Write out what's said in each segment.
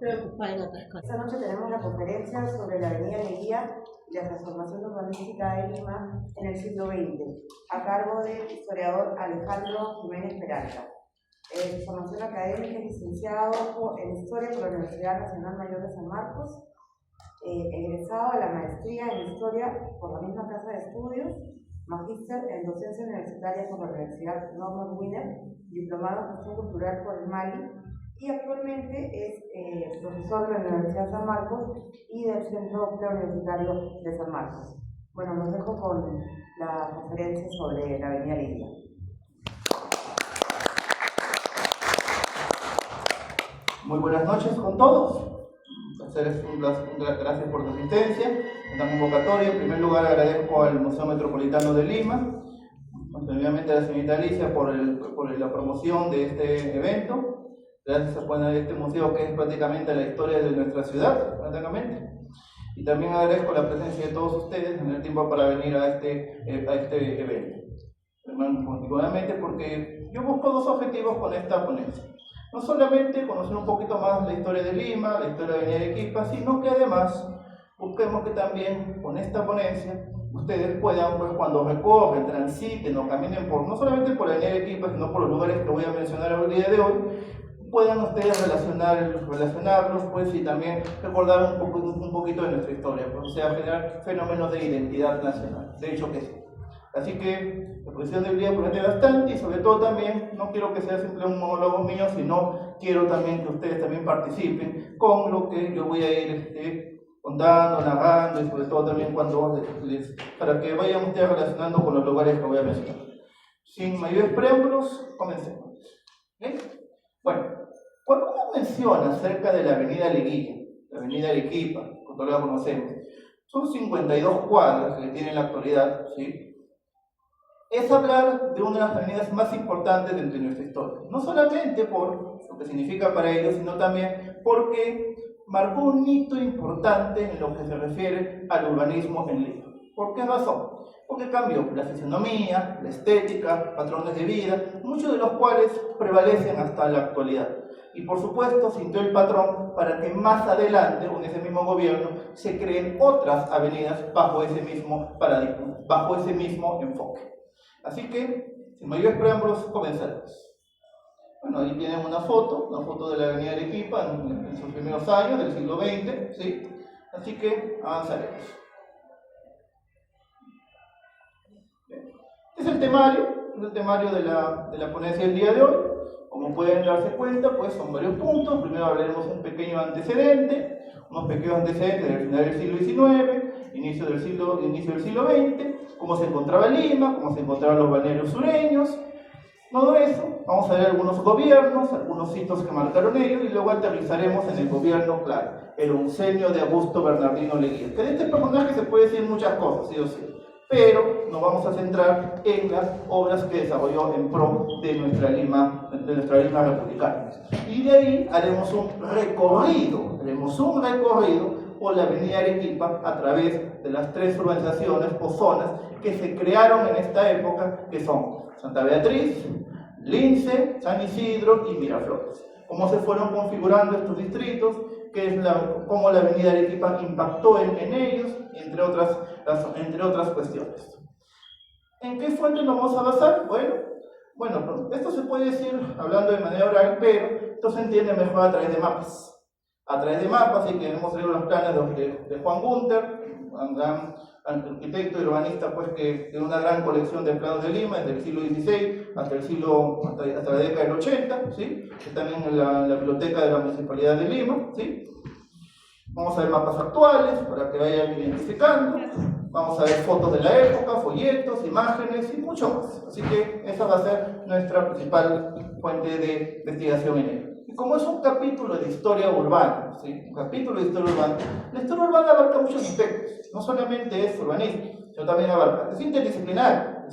preocupada en otras cosas. Esta noche tenemos la conferencia sobre la avenida Leguía y la transformación urbanística de Lima en el siglo XX, a cargo del historiador Alejandro Jiménez Peralta. Su formación académica es licenciado en Historia por la Universidad Nacional Mayor de San Marcos, egresado de la maestría en Historia por la misma casa de estudios, magíster en Docencia Universitaria por la Universidad Norman Wiener, diplomado en Gestión Cultural por el Mali, y actualmente es profesor de la Universidad de San Marcos y del Centro Preuniversitario de San Marcos. Bueno, los dejo con la conferencia sobre la avenida Leguía. Muy buenas noches con todos. Gracias por su asistencia. Esta convocatoria, en primer lugar, agradezco al Museo Metropolitano de Lima, obviamente a la señorita Alicia por la promoción de este evento. Gracias a este museo que es prácticamente la historia de nuestra ciudad, prácticamente. Y también agradezco la presencia de todos ustedes en el tiempo para venir a este evento. Particularmente porque yo busco dos objetivos con esta ponencia. No solamente conocer un poquito más la historia de Lima, la historia de Avenida Arequipa, sino que además busquemos que también con esta ponencia ustedes puedan, pues, cuando recorren, transiten o caminen no solamente por la Avenida Arequipa, sino por los lugares que voy a mencionar el día de hoy, puedan ustedes relacionarlos, pues, y también recordar un poquito de nuestra historia, pues, o sea, generar fenómenos de identidad nacional. De hecho que sí. Así que la exposición del día promete bastante, y sobre todo también no quiero que sea simple un monólogo mío, sino quiero también que ustedes también participen con lo que yo voy a ir contando, narrando, y sobre todo también para que vayan ustedes relacionando con los lugares que voy a mencionar. Sin mayores preámbulos, comencemos. ¿Okay? Bueno, cuando uno menciona acerca de la avenida Leguía, la avenida Arequipa, como todos la conocemos, son 52 cuadras que tiene en la actualidad, ¿sí? Es hablar de una de las avenidas más importantes dentro de nuestra historia. No solamente por lo que significa para ellos, sino también porque marcó un hito importante en lo que se refiere al urbanismo en Lima. ¿Por qué razón? Porque cambió la fisonomía, la estética, patrones de vida, muchos de los cuales prevalecen hasta la actualidad. Y por supuesto, sintió el patrón para que más adelante, con ese mismo gobierno, se creen otras avenidas bajo ese mismo paradigma, bajo ese mismo enfoque. Así que, sin mayores preámbulos, comenzaremos. Bueno, ahí tienen una foto de la avenida Arequipa en sus primeros años del siglo XX, ¿sí? Así que avanzaremos. Este es el temario de la ponencia del día de hoy. Como pueden darse cuenta, pues son varios puntos. Primero hablaremos unos pequeños antecedentes del final del siglo XIX, inicio del siglo XX, cómo se encontraba Lima, cómo se encontraban los balnearios sureños, todo eso. Vamos a ver algunos gobiernos, algunos hitos que marcaron ellos, y luego aterrizaremos en el gobierno, claro, el oncenio de Augusto Bernardino Leguía. Que de este personaje se puede decir muchas cosas, sí o sí, pero nos vamos a centrar en las obras que desarrolló en pro de nuestra Lima republicana. Y de ahí haremos un recorrido por la avenida Arequipa a través de las tres urbanizaciones o zonas que se crearon en esta época, que son Santa Beatriz, Lince, San Isidro y Miraflores. Cómo se fueron configurando estos distritos, cómo la avenida Arequipa impactó en ellos, entre otras cuestiones. ¿En qué fuentes nos vamos a basar? Bueno, esto se puede decir hablando de manera oral, pero esto se entiende mejor a través de mapas. Y que hemos leído los planes de Juan Gunter, un gran arquitecto y urbanista, pues, que tiene una gran colección de planos de Lima desde el siglo XVI hasta la década del 80, ¿sí? Que también en la biblioteca de la Municipalidad de Lima, ¿sí? Vamos a ver mapas actuales para que vayan identificando. Vamos a ver fotos de la época, folletos, imágenes y mucho más. Así que esa va a ser nuestra principal fuente de investigación en ello. Y como es un capítulo de historia urbana, ¿sí? La historia urbana abarca muchos aspectos. No solamente es urbanismo, sino también es interdisciplinar,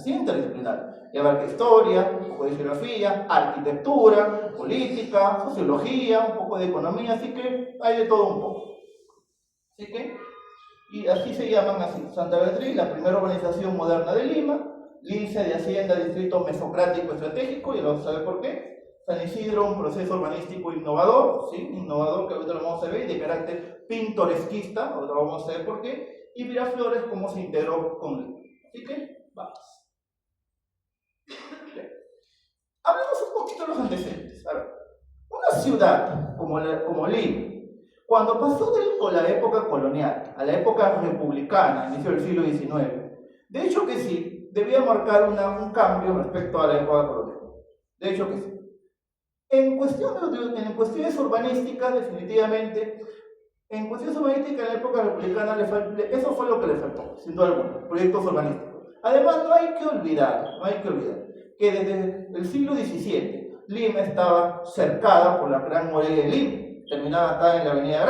y abarca historia, un poco de geografía, arquitectura, política, sociología, un poco de economía, así que hay de todo un poco. Y así se llaman así: Santa Beatriz, la primera urbanización moderna de Lima; Lince de Hacienda, distrito mesocrático estratégico, y vamos a ver por qué; San Isidro, un proceso urbanístico innovador, ¿sí? Innovador, que ahorita lo vamos a ver, y de carácter pintoresquista, ahora vamos a ver por qué, y Miraflores, cómo se integró con Lima. Así que, vamos. Bien. Hablemos un poquito de los antecedentes. A ver, una ciudad como Lima, cuando pasó de la época colonial a la época republicana, inicio del siglo XIX, de hecho que sí, debía marcar un cambio respecto a la época colonial. De hecho que sí. En cuestiones urbanísticas, definitivamente, en cuestiones urbanísticas en la época republicana, eso fue lo que le faltó, sin duda alguna, proyectos urbanísticos. Además, no hay que olvidar que desde el siglo XVII, Lima estaba cercada por la Gran Muralla de Lima, terminada acá en la Avenida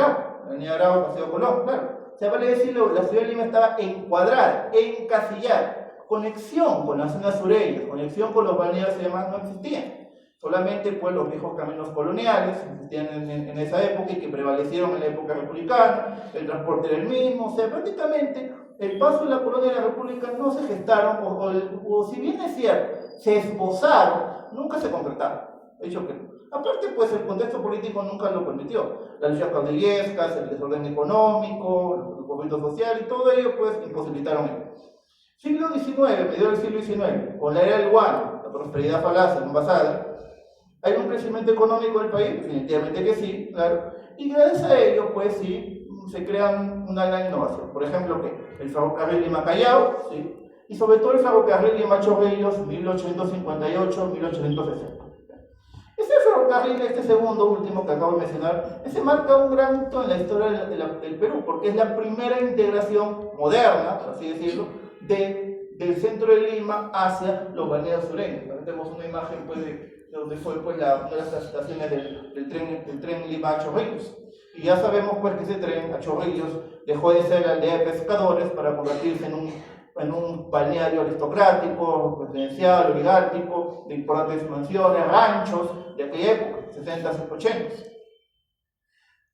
Grau, Paseo Colón, claro. O sea, vale decir, la ciudad de Lima estaba encuadrada, encasillada, conexión con las zonas sureñas, conexión con los balnearios y demás no existían. Solamente pues los viejos caminos coloniales existían en esa época y que prevalecieron en la época republicana, el transporte era el mismo, o sea, prácticamente el paso de la colonia y la república no se gestaron, o si bien es cierto, se esbozaron, nunca se concretaron. De hecho que no. Aparte, pues el contexto político nunca lo permitió. Las luchas caudillescas, el desorden económico, el movimiento social y todo ello, pues imposibilitaron ello. Siglo XIX, medio del siglo XIX, con la era del guano, la prosperidad falaz en basada, ¿hay un crecimiento económico del país? Definitivamente que sí, claro. Y gracias a ello, pues sí, se crean una gran innovación. Por ejemplo, ¿qué? El ferrocarril Lima-Callao, ¿sí? Y sobre todo el ferrocarril Lima-Chorrillos, 1858-1860. Ese ferrocarril, este segundo, último que acabo de mencionar, ese marca un gran hito en la historia del Perú, porque es la primera integración moderna, por así decirlo, del centro de Lima hacia los balnearios sureños. Ahora tenemos una imagen pues, de donde fue pues, una de las estaciones del tren Lima a Chorrillos. Y ya sabemos pues, que ese tren a Chorrillos dejó de ser la aldea de pescadores para convertirse en un balneario aristocrático, presidencial, oligárquico, de importantes mansiones, ranchos de aquella época, 60s, 80s.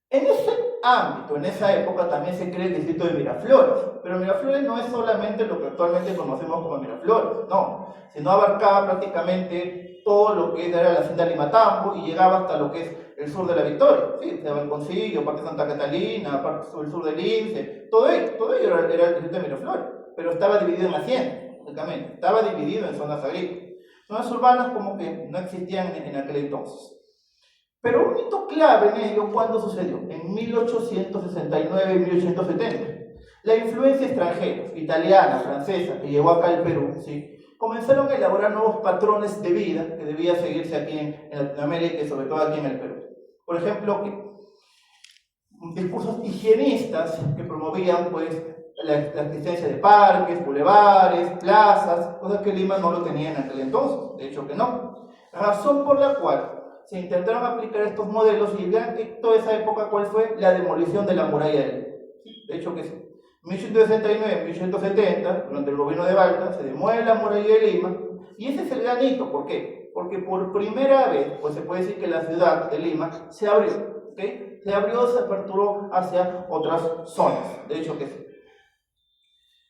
En ese ámbito, en esa época, también se crea el distrito de Miraflores, pero Miraflores no es solamente lo que actualmente conocemos como Miraflores, no, sino abarcaba prácticamente todo lo que era la hacienda Limatambo y llegaba hasta lo que es el sur de la Victoria, ¿sí? De Balconcillo, parte de Santa Catalina, parte del sur del Lince, todo ello era el distrito de Miraflores, pero estaba dividido en haciendas, únicamente, estaba dividido en zonas agrícolas. Zonas urbanas como que no existían en aquel entonces. Pero un hito clave en ello, ¿cuándo sucedió? En 1869 y 1870. La influencia extranjera, italiana, francesa, que llegó acá al Perú, ¿sí? Comenzaron a elaborar nuevos patrones de vida que debía seguirse aquí en Latinoamérica y sobre todo aquí en el Perú. Por ejemplo, discursos higienistas que promovían pues, la existencia de parques, bulevares, plazas, cosas que Lima no lo tenía en aquel entonces, de hecho que no. Razón por la cual se intentaron aplicar estos modelos y en toda esa época, ¿cuál fue? La demolición de la muralla de Lima. De hecho que sí. En 1869, 1870, durante el gobierno de Balta, se demuele la muralla de Lima, y ese es el gran hito. ¿Por qué? Porque por primera vez, pues se puede decir que la ciudad de Lima se abrió, ¿okay? Se abrió, se aperturó hacia otras zonas, de hecho que sí.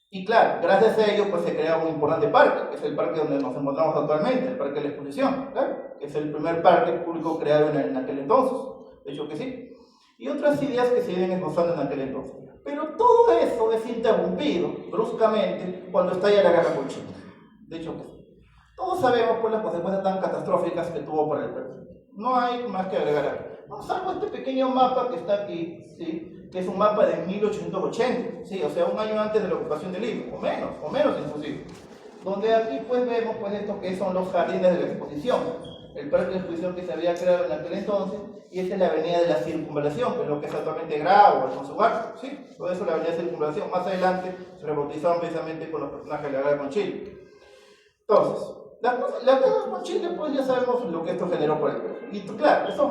Y claro, gracias a ello pues se crea un importante parque, que es el parque donde nos encontramos actualmente, el Parque de la Exposición, ¿claro? Que es el primer parque público creado en aquel entonces, de hecho que sí. Y otras ideas que se vienen esbozando en aquel entonces. Pero todo eso es interrumpido bruscamente cuando estalla la guerra con Chile, de hecho que sí. Todos sabemos pues las consecuencias tan catastróficas que tuvo para el Perú. No hay más que agregar. No, salvo este pequeño mapa que está aquí, ¿sí? Que es un mapa de 1880, ¿sí? O sea, un año antes de la ocupación de Lima, o menos inclusive. Donde aquí pues vemos pues esto que son los jardines de la exposición, el parque de la exposición que se había creado en aquel entonces, y esta es la avenida de la Circunvalación, que es lo que es actualmente Grau o Alfonso Ugarte, ¿sí? Todo eso es la avenida de Circunvalación. Más adelante se rebautizaron precisamente con los personajes de la guerra con Chile. Entonces, la guerra con Chile, pues ya sabemos lo que esto generó para el Perú. Y claro, eso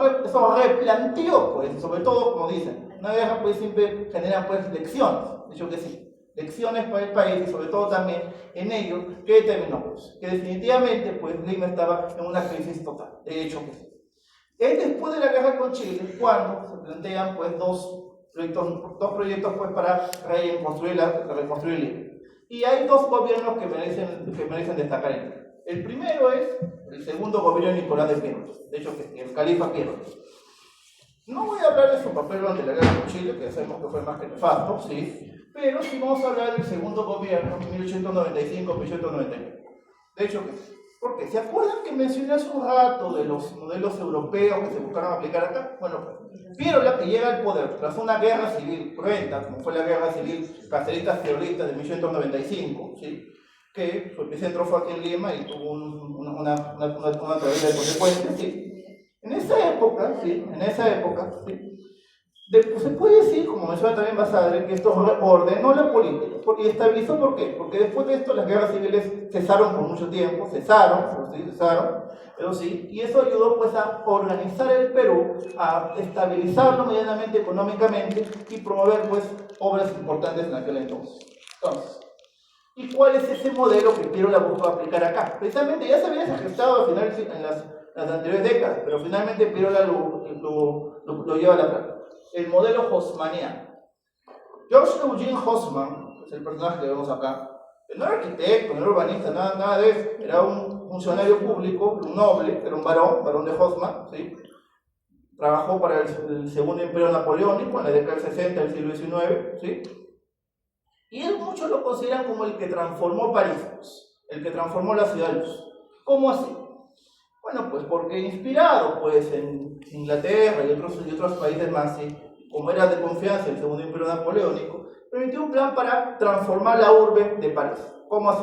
replanteó, pues, sobre todo, como dicen, una guerra pues siempre genera pues lecciones, de hecho que sí, lecciones para el país y sobre todo también en ello que determinó pues, que definitivamente pues Lima estaba en una crisis total, de hecho que sí. Es después de la guerra con Chile cuando se plantean pues dos proyectos pues para reconstruir Lima. Y hay dos gobiernos que merecen destacar en ello. El primero es el segundo gobierno de Nicolás de Pirro, de hecho, el califa Pirro. No voy a hablar de su papel durante la guerra de Chile, que sabemos que fue más que nefasto, ¿sí? Pero sí vamos a hablar del segundo gobierno, 1895-1899. De hecho, porque ¿se acuerdan que mencioné hace un rato de los modelos europeos que se buscaron aplicar acá? Bueno, Piero la que llega al poder tras una guerra civil cruenta, como fue la guerra civil caceristas-terroristas de 1895, ¿sí? Que su epicentro fue aquí en Lima y tuvo una terrible consecuencia, ¿sí? En esa época, ¿sí? Se puede decir, como menciona también Basadre, que esto ordenó la política y estabilizó. ¿Por qué? Porque después de esto las guerras civiles cesaron por mucho tiempo, pero sí, y eso ayudó pues a organizar el Perú, a estabilizarlo medianamente económicamente y promover pues obras importantes en aquel entonces. ¿Y cuál es ese modelo que Piero la buscó aplicar acá? Precisamente ya se había gestado al final en las anteriores décadas, pero finalmente Piero lo lleva a la práctica. El modelo haussmanniano. George Eugene Haussmann, que es el personaje que vemos acá, no era arquitecto, no era urbanista, nada de eso, era un funcionario público, un noble, era un varón de Haussmann, ¿sí? Trabajó para el Segundo Imperio Napoleónico en la década del 60 del siglo XIX, ¿sí? Y él muchos lo consideran como el que transformó París, el que transformó la ciudad de luz. ¿Cómo así? Bueno, pues porque inspirado pues, en Inglaterra y otros países más, ¿sí? Como era de confianza el Segundo Imperio Napoleónico, permitió un plan para transformar la urbe de París. ¿Cómo así?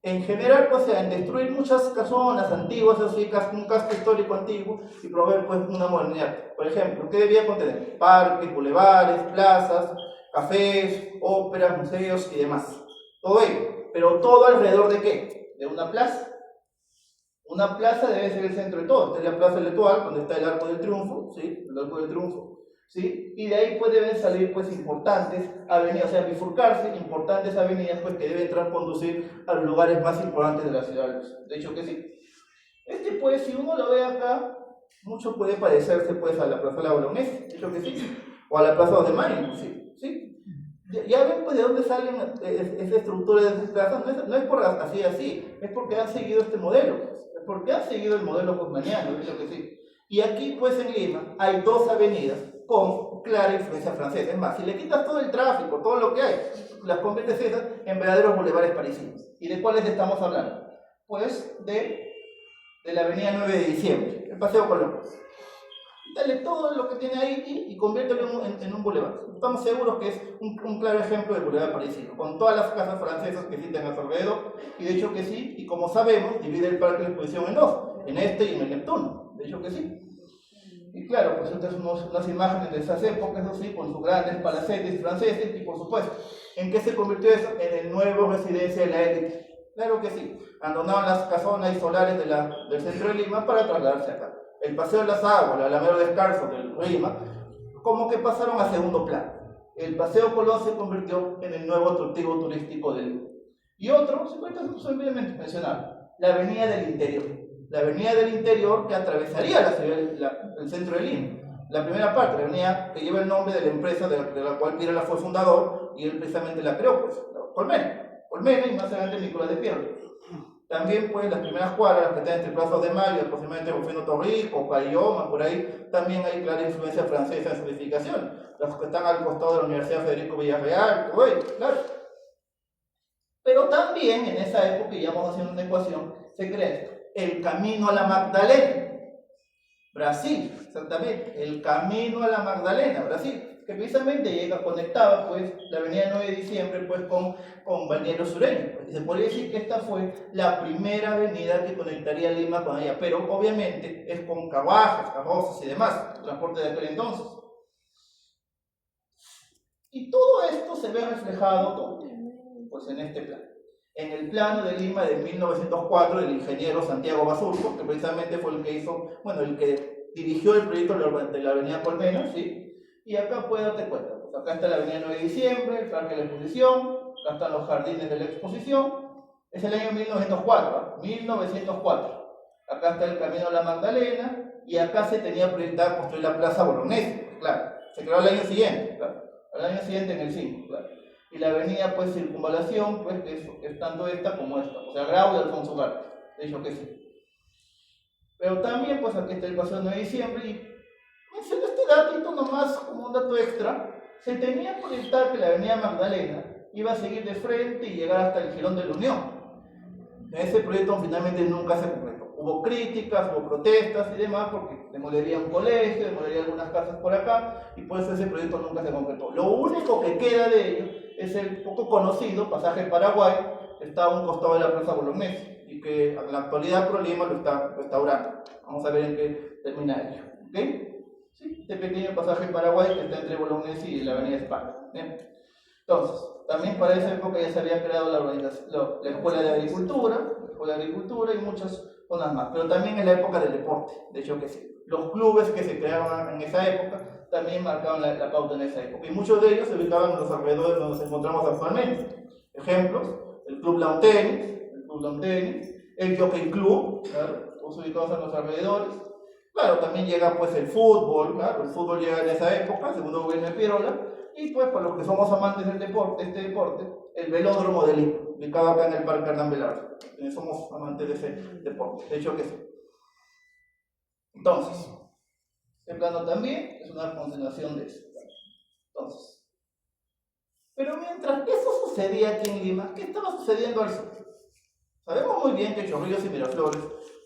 En general, pues, en destruir muchas casonas antiguas, así, un casco histórico antiguo, y proveer pues, una modernidad. Por ejemplo, ¿qué debía contener? Parques, bulevares, plazas, cafés, óperas, museos y demás. Todo ello. Pero todo alrededor de ¿qué? De una plaza. Una plaza debe ser el centro de todo. Esta es la Plaza del Etoile, donde está el Arco del Triunfo, ¿sí? El Arco del Triunfo, ¿sí? Y de ahí pues deben salir pues importantes avenidas, o sea, bifurcarse importantes avenidas pues que deben conducir a los lugares más importantes de la ciudad. De hecho que sí. Pues, si uno lo ve acá, mucho puede parecerse pues a la Plaza de la Bolognese, de hecho que sí. O a la Plaza de Mayo, ¿sí? Ya ven pues de dónde salen esa estructura de esas plazas, no es por así, es porque han seguido este modelo, es porque han seguido el modelo haussmanniano, de hecho que sí. Y aquí pues en Lima hay dos avenidas con clara influencia francesa. Es más, si le quitas todo el tráfico, todo lo que hay, las conviertes esas en verdaderos bulevares parisinos. ¿Y de cuáles estamos hablando? Pues de la avenida 9 de diciembre, el Paseo Colón. Dale todo lo que tiene ahí y conviértelo en un bulevar. Estamos seguros que es un claro ejemplo de bulevar parisino, con todas las casas francesas que existen a su alrededor, y de hecho que sí, y como sabemos, divide el parque de exposición en dos, en este y en el Neptuno, de hecho que sí. Y claro, pues estas son unas imágenes de esas épocas, eso sí, con sus grandes palacetes franceses, y por supuesto, ¿en qué se convirtió eso? En el nuevo residencia de la élite. Claro que sí, abandonaron las casonas y solares del centro de Lima para trasladarse acá. El Paseo de las Aguas, el Alameda Descalzo del Lima, como que pasaron a segundo plano. El Paseo Colón se convirtió en el nuevo atractivo turístico del Lima. Y otro, simplemente mencionar, la Avenida del Interior. La Avenida del Interior que atravesaría el centro de Lima. La primera parte, la avenida que lleva el nombre de la empresa de la cual Piero fue fundador y él precisamente la creó, pues, Colmena y más adelante Nicolás de Piero. También pues las primeras cuadras, las que están entre Plaza de Mayo, aproximadamente Rufino Torrico, Cayoma, por ahí, también hay clara influencia francesa en su edificación. Las que están al costado de la Universidad Federico Villarreal, claro. Pero también en esa época, y ya vamos haciendo una ecuación, se crea esto, el Camino a la Magdalena, Brasil, exactamente, el Camino a la Magdalena, Brasil, que precisamente conectaba pues la avenida 9 de diciembre pues con Balneario Sureño. Pues, y se podría decir que esta fue la primera avenida que conectaría Lima con ella, pero obviamente es con carruajes, carrozas y demás, el transporte de aquel entonces. Y todo esto se ve reflejado pues en este plan. En el plano de Lima de 1904 del ingeniero Santiago Basurto, que precisamente fue el que hizo, el que dirigió el proyecto de la avenida Colmena, ¿sí? Y acá puedes darte cuenta, pues acá está la avenida 9 de diciembre, el parque de la exposición, acá están los jardines de la exposición, es el año 1904, 1904. Acá está el Camino a la Magdalena, y acá se tenía proyectado construir la Plaza Bolognese, claro, se creó el año siguiente, claro, al año siguiente en el 5, claro. Y la avenida pues Circunvalación, pues que es tanto esta como esta, o sea, Grau y Alfonso Ugarte. de hecho que sí. Pero también, pues aquí está el paseo 9 de diciembre y menciono este datito nomás como un dato extra. Se tenía proyectado que la avenida Magdalena iba a seguir de frente y llegar hasta el Jirón de la Unión. Ese proyecto finalmente nunca se concretó. Hubo críticas, hubo protestas y demás porque demolería un colegio, demolería algunas casas por acá y por eso ese proyecto nunca se concretó. Lo único que queda de ello es el poco conocido pasaje Paraguay, que está a un costado de la Plaza Bolognesi y que en la actualidad ProLima lo está restaurando. Vamos a ver en qué termina ello. ¿Okay? Sí, este pequeño pasaje Paraguay que está entre Bolognesi y la Avenida España. ¿Bien? Entonces, también para esa época ya se había creado la Escuela de Agricultura y muchas zonas más, pero también en la época del deporte, de hecho que sí. Los clubes que se crearon en esa época también marcaban la pauta en esa época, y muchos de ellos se ubicaban en los alrededores donde nos encontramos actualmente. Ejemplos, el Club Lawn Tennis, el Jockey Club, claro, todos ubicados en los alrededores. Claro, también llega pues el fútbol, claro, el fútbol llega en esa época, segundo gobierno de Pirola, y pues para los que somos amantes del deporte, el velódromo de Lima, ubicado acá en el Parque Hernán Velarde. Somos amantes de ese deporte, de hecho que sí. Entonces, este plano también es una continuación de eso. Entonces, pero mientras eso sucedía aquí en Lima, ¿qué estaba sucediendo al sur? Sabemos muy bien que Chorrillos y Miraflores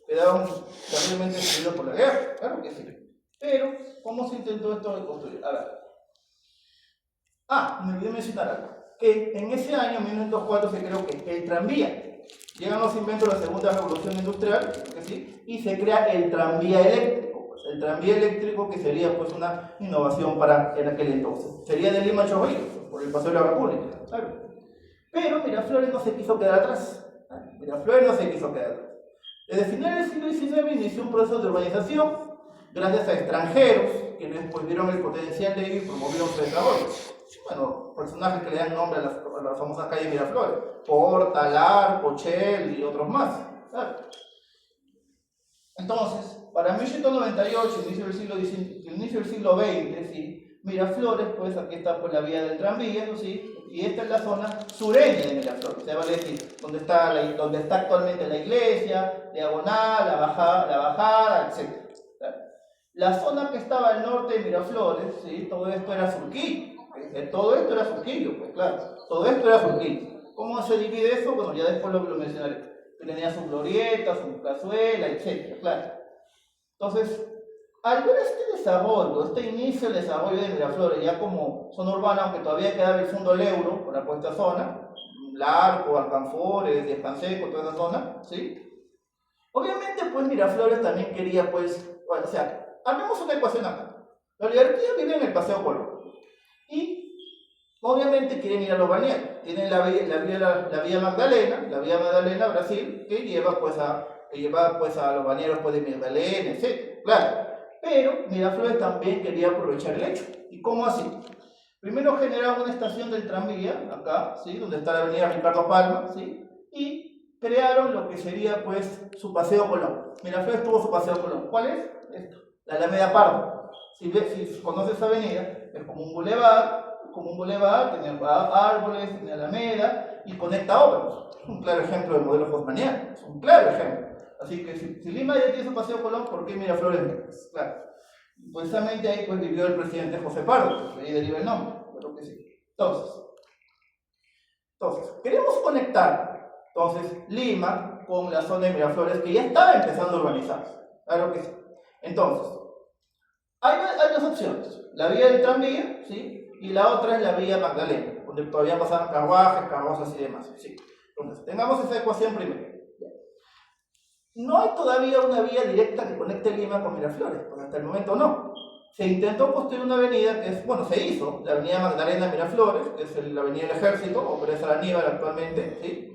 quedaron terriblemente destruidos por la guerra, claro que sí. Pero, ¿cómo se intentó esto de construir? A ver. Me olvidé mencionar algo, que en ese año, 1904, se creó que el tranvía. Llegan los inventos de la segunda revolución industrial, que sí, y se crea el tranvía eléctrico. Pues, el tranvía eléctrico que sería pues una innovación para en aquel entonces. Sería de Lima a Chorrillos, por el Paseo de la República, claro. Pero Miraflores no se quiso quedar atrás. Desde finales del siglo XIX inició un proceso de urbanización gracias a extranjeros que después vieron el potencial de ello y promovieron su desarrollo. Bueno, personajes que le dan nombre a las famosas calles Miraflores, Porta, Lar, Pochel y otros más. ¿Sabes? Entonces, para 1898, inicio del siglo XX, ¿sí? Miraflores, pues aquí está pues, la vía del tranvía, ¿sí? Y esta es la zona sureña de Miraflores, se vale decir, donde está actualmente la iglesia, diagonal, la bajada, etc. La zona que estaba al norte de Miraflores, ¿sí? Todo esto era Surquillo. Todo esto era Surquillo, pues claro. Todo esto era Surquillo. ¿Cómo se divide eso? Bueno, ya después lo mencionaré. Tenía su glorieta, su plazuela, etc. Claro. Entonces, al ver este desarrollo, este inicio del desarrollo de Miraflores, ya como zona urbana, aunque todavía quedaba el fondo del euro por la puesta zona, Larco, Alcanfores, Descanseco, toda esa zona, ¿sí? Obviamente, pues Miraflores también quería, pues, bueno, o sea, haremos una ecuación acá. La oligarquía vive en el Paseo Colón. Y, obviamente, quieren ir a los balnearios. Tienen la vía Magdalena, Brasil, que lleva, pues, a los balnearios pues, de Magdalena, etc. Claro. Pero Miraflores también quería aprovechar el hecho. ¿Y cómo así? Primero generaron una estación del tranvía, acá, ¿sí? Donde está la avenida Ricardo Palma, ¿sí? Y crearon lo que sería, pues, su Paseo Colón. Miraflores tuvo su Paseo Colón. ¿Cuál es? Esto, la Alameda Pardo. Si conoces esa avenida, es como un bulevar, tiene árboles, tiene alameda y conecta obras. Es un claro ejemplo del modelo haussmanniano, es un claro ejemplo. Así que si Lima ya tiene su Paseo Colón, ¿por qué Miraflores no? Claro. Precisamente ahí pues vivió el presidente José Pardo, que ahí deriva el nombre, creo que sí. Entonces, queremos conectar Lima con la zona de Miraflores que ya estaba empezando a urbanizarse. Claro que sí. Entonces, hay dos opciones, la vía del tranvía, ¿sí? Y la otra es la vía Magdalena, donde todavía pasaban carruajes, carrozas y demás, ¿sí? Entonces, tengamos esa ecuación primero. No hay todavía una vía directa que conecte Lima con Miraflores, pues hasta el momento no. Se intentó construir una avenida que es, bueno, se hizo, la avenida Magdalena Miraflores, que es la avenida del Ejército, o Presa de Aníbal actualmente, ¿sí?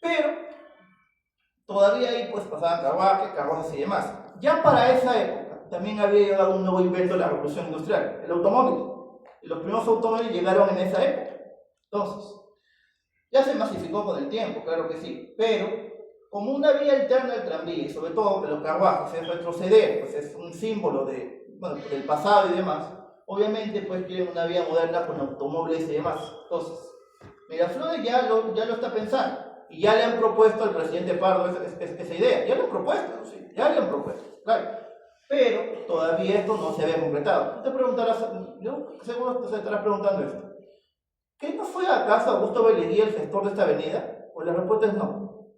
Pero todavía ahí pues pasaban carruajes, carrozas y demás. Ya para esa época también había llegado un nuevo invento de la revolución industrial, el automóvil. Y los primeros automóviles llegaron en esa época. Entonces, ya se masificó con el tiempo, claro que sí, pero como una vía alterna al tranvía, y sobre todo que los carruajes es retroceder, pues es un símbolo del pasado y demás, obviamente pues quieren una vía moderna con automóviles y demás. Entonces, Miraflores ya lo está pensando, Y ya le han propuesto al presidente Pardo esa idea, ya le han propuesto, sí, ya le han propuesto, claro. Pero todavía esto no se había concretado. Tú te preguntarás, yo seguro te estarás preguntando esto. ¿Qué no fue acaso Augusto Beleguía el gestor de esta avenida? Pues la respuesta es no.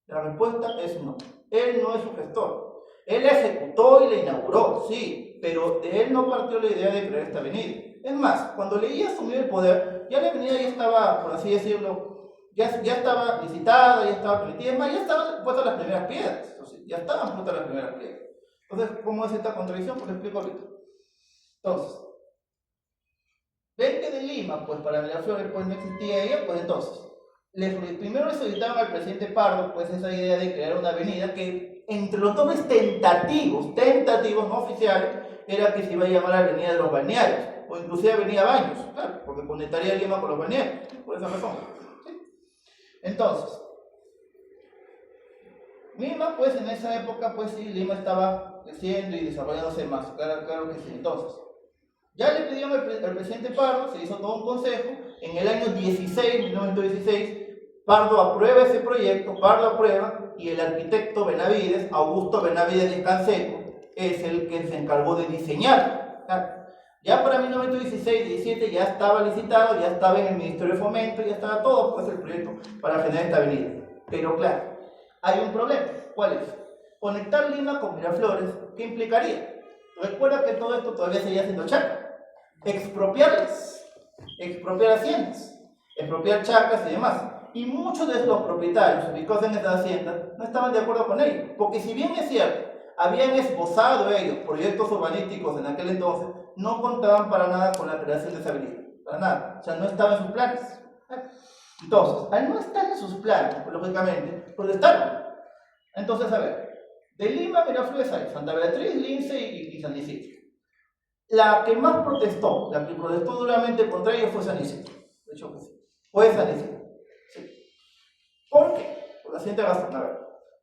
La respuesta es no. Él no es su gestor. Él la ejecutó y la inauguró, sí, pero de él no partió la idea de crear esta avenida. Es más, cuando Leguía asumió el poder, ya la avenida ya estaba, por así decirlo, ya estaba licitada, ya estaba permitida, ya estaban puestas las primeras piedras. Entonces, ya estaban puestas las primeras piedras. Entonces, ¿cómo es esta contradicción? Pues lo explico ahorita. Entonces, ven que de Lima, pues para Miraflores pues no existía ella, pues entonces, primero le solicitaban al presidente Pardo pues esa idea de crear una avenida que entre los nombres tentativos no oficiales, era que se iba a llamar Avenida de los Balnearios, o inclusive Avenida Baños, claro, porque conectaría Lima con los balnearios, por esa razón. ¿Sí? Entonces, Lima pues en esa época pues sí, Lima estaba creciendo y desarrollándose más, claro que sí. Entonces, ya le pidieron al presidente Pardo, se hizo todo un consejo, en el año 1916, Pardo aprueba ese proyecto, Pardo aprueba, y el arquitecto Benavides, Augusto Benavides Canseco, es el que se encargó de diseñar. Ya para 1916-17 ya estaba licitado, ya estaba en el Ministerio de Fomento, ya estaba todo pues el proyecto para generar esta avenida. Pero claro, hay un problema. ¿Cuál es? Conectar Lima con Miraflores, ¿qué implicaría? Recuerda que todo esto todavía seguía siendo chacra. Expropiarlas, expropiar haciendas, expropiar chacras y demás. Y muchos de los propietarios ubicados en estas haciendas no estaban de acuerdo con ello. Porque si bien es cierto, habían esbozado ellos proyectos urbanísticos en aquel entonces, no contaban para nada con la creación de esa avenida. Para nada. O sea, no estaba en sus planes. Entonces, al no estar en sus planes, pues, lógicamente, protestaron. Entonces, a ver, de Lima, Miraflores hay Santa Beatriz, Lince y San Isidro. La que más protestó, la que protestó duramente contra ellos fue San Isidro. De hecho, fue San Isidro. Sí. ¿Por qué? Por la siguiente razón. A ver,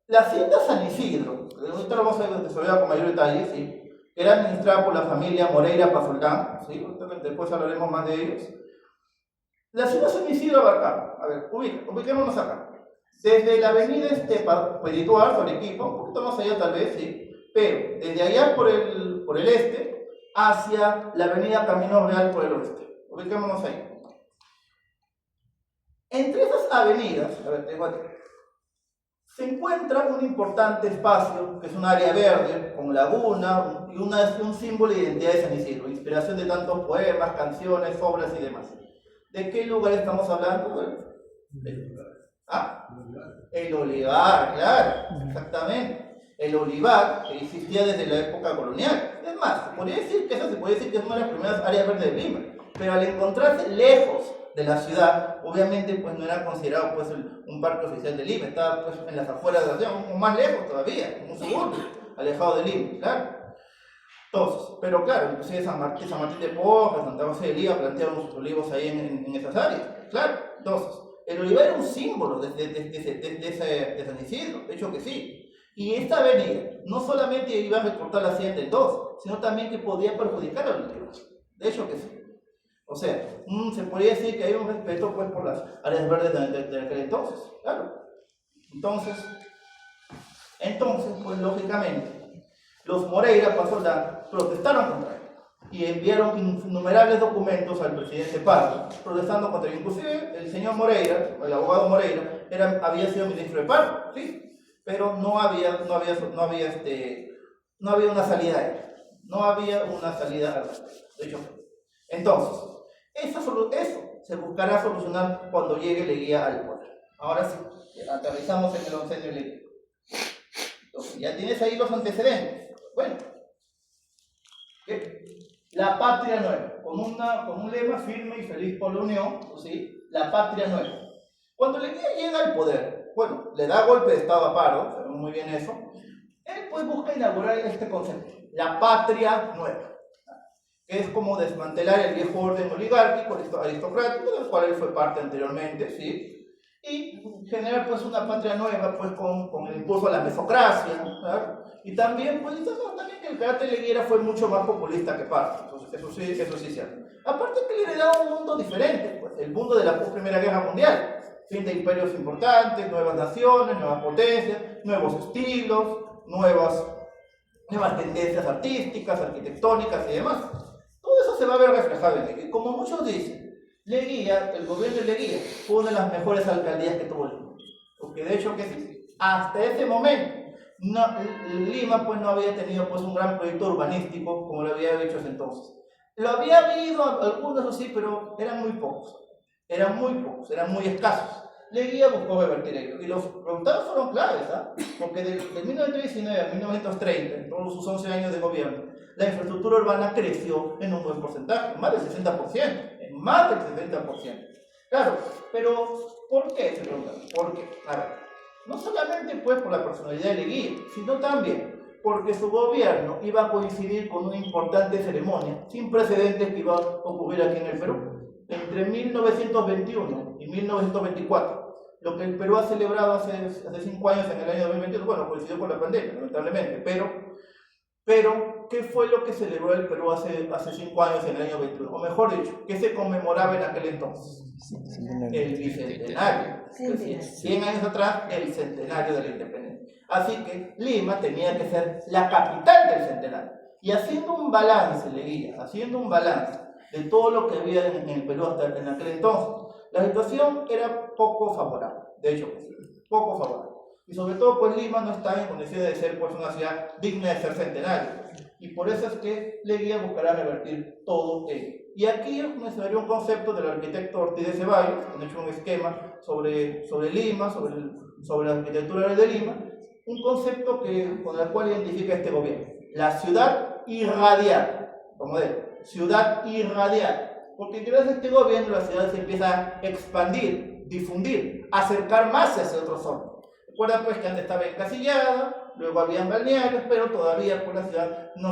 la hacienda San Isidro, ahorita lo vamos a desarrollar con mayor detalle, ¿sí? Era administrada por la familia Moreira Pazolcán, ¿sí? Después hablaremos más de ellos. La hacienda San Isidro abarcaba, a ver, ubiquémonos acá. Desde la avenida Pedituar, sobre Equipo, un poquito más allá tal vez, sí, pero desde allá por el este, hacia la avenida Camino Real por el oeste. Ubiquémonos ahí. Entre esas avenidas, a ver, tengo aquí, se encuentra un importante espacio, que es un área verde, con laguna, y un símbolo de identidad de San Isidro, inspiración de tantos poemas, canciones, obras y demás. ¿De qué lugar estamos hablando? ¿Ah? El olivar, claro, exactamente. El olivar que existía desde la época colonial. Es más, se puede decir que es una de las primeras áreas verdes de Lima. Pero al encontrarse lejos de la ciudad, obviamente pues no era considerado pues un parque oficial de Lima, estaba pues en las afueras de la ciudad, o más lejos todavía, en un suburbio, alejado de Lima, claro. Entonces, pero claro, inclusive San Martín de Porres, Santa Rosa de Lima plantearon sus olivos ahí en esas áreas, claro. Entonces, el olivar era un símbolo de San Isidro, de hecho que sí. Y esta avenida no solamente iba a recortar la hacienda en dos, sino también que podía perjudicar al olivar, de hecho que sí. O sea, se podría decir que hay un respeto pues por las áreas verdes de aquel entonces, claro. Entonces, pues lógicamente, los Moreira Pazolcán protestaron contra él y enviaron innumerables documentos al presidente Pardo protestando contra él. Inclusive el señor Moreira, el abogado Moreira, había sido ministro de Pardo, sí, pero no había una salida ahí. No había una salida al respecto. De hecho, entonces, eso se buscará solucionar cuando llegue Leguía al poder. Ahora sí, aterrizamos en el oncenio de Leguía. Entonces, ya tienes ahí los antecedentes. Bueno, ¿qué? La patria nueva, con un lema firme y feliz por la unión, ¿sí? La patria nueva. Cuando Leguía llega al poder, bueno, le da golpe de estado a Pardo, sabemos muy bien eso, él pues busca inaugurar este concepto, la patria nueva, que es como desmantelar el viejo orden oligárquico, aristocrático, del cual él fue parte anteriormente, ¿sí? Y generar pues una patria nueva pues con el impulso a la mesocracia, ¿verdad? Y también pues también que el carácter leguera fue mucho más populista que Pardo, entonces eso sí es cierto. Aparte que le heredaba un mundo diferente, pues el mundo de la Primera Guerra Mundial, fin de imperios importantes, nuevas naciones, nuevas potencias, nuevos estilos, nuevas tendencias artísticas, arquitectónicas y demás. Todo eso se va a ver reflejado en Leguía. Como muchos dicen, Leguía, el gobierno de Leguía, fue una de las mejores alcaldías que tuvo Lima. Porque de hecho que sí, hasta ese momento, Lima pues no había tenido pues un gran proyecto urbanístico como lo había hecho ese entonces. Lo había habido algunos sí, pero eran muy pocos, eran muy escasos. Leguía buscó revertir ello y los resultados fueron claves, porque de 1919 a 1930, en todos sus 11 años de gobierno, la infraestructura urbana creció en un buen porcentaje, más del 60%, en más del 60%. Claro, pero ¿por qué? Se preguntan. Porque, a ver, no solamente pues por la personalidad de Leguía, sino también porque su gobierno iba a coincidir con una importante ceremonia sin precedentes que iba a ocurrir aquí en el Perú. Entre 1921 y 1924, lo que el Perú ha celebrado hace 5 años, en el año 2022, bueno, coincidió con la pandemia, lamentablemente, pero ¿qué fue lo que celebró el Perú hace 5 años, en el año 21? O mejor dicho, ¿qué se conmemoraba en aquel entonces? El bicentenario. Es decir, 100 años atrás, el centenario de la independencia. Así que Lima tenía que ser la capital del centenario. Y haciendo un balance, Leguía, haciendo un balance de todo lo que había en el Perú hasta en aquel entonces, la situación era poco favorable. De hecho, poco favorable. Y sobre todo, pues Lima no estaba en condiciones de ser pues, una ciudad digna de ser centenario. Y por eso es que Leguía buscará revertir todo ello. Y aquí mencionaría un concepto del arquitecto Ortiz de Ceballos, que ha hecho un esquema sobre Lima, sobre la arquitectura de Lima, un concepto con el cual identifica este gobierno. La ciudad irradiada, como de ciudad irradiada. Porque gracias a este gobierno la ciudad se empieza a expandir, difundir, acercar más hacia otros zonas. Recuerda pues que antes estaba encasillada, luego habían balnearios, pero todavía pues, la ciudad no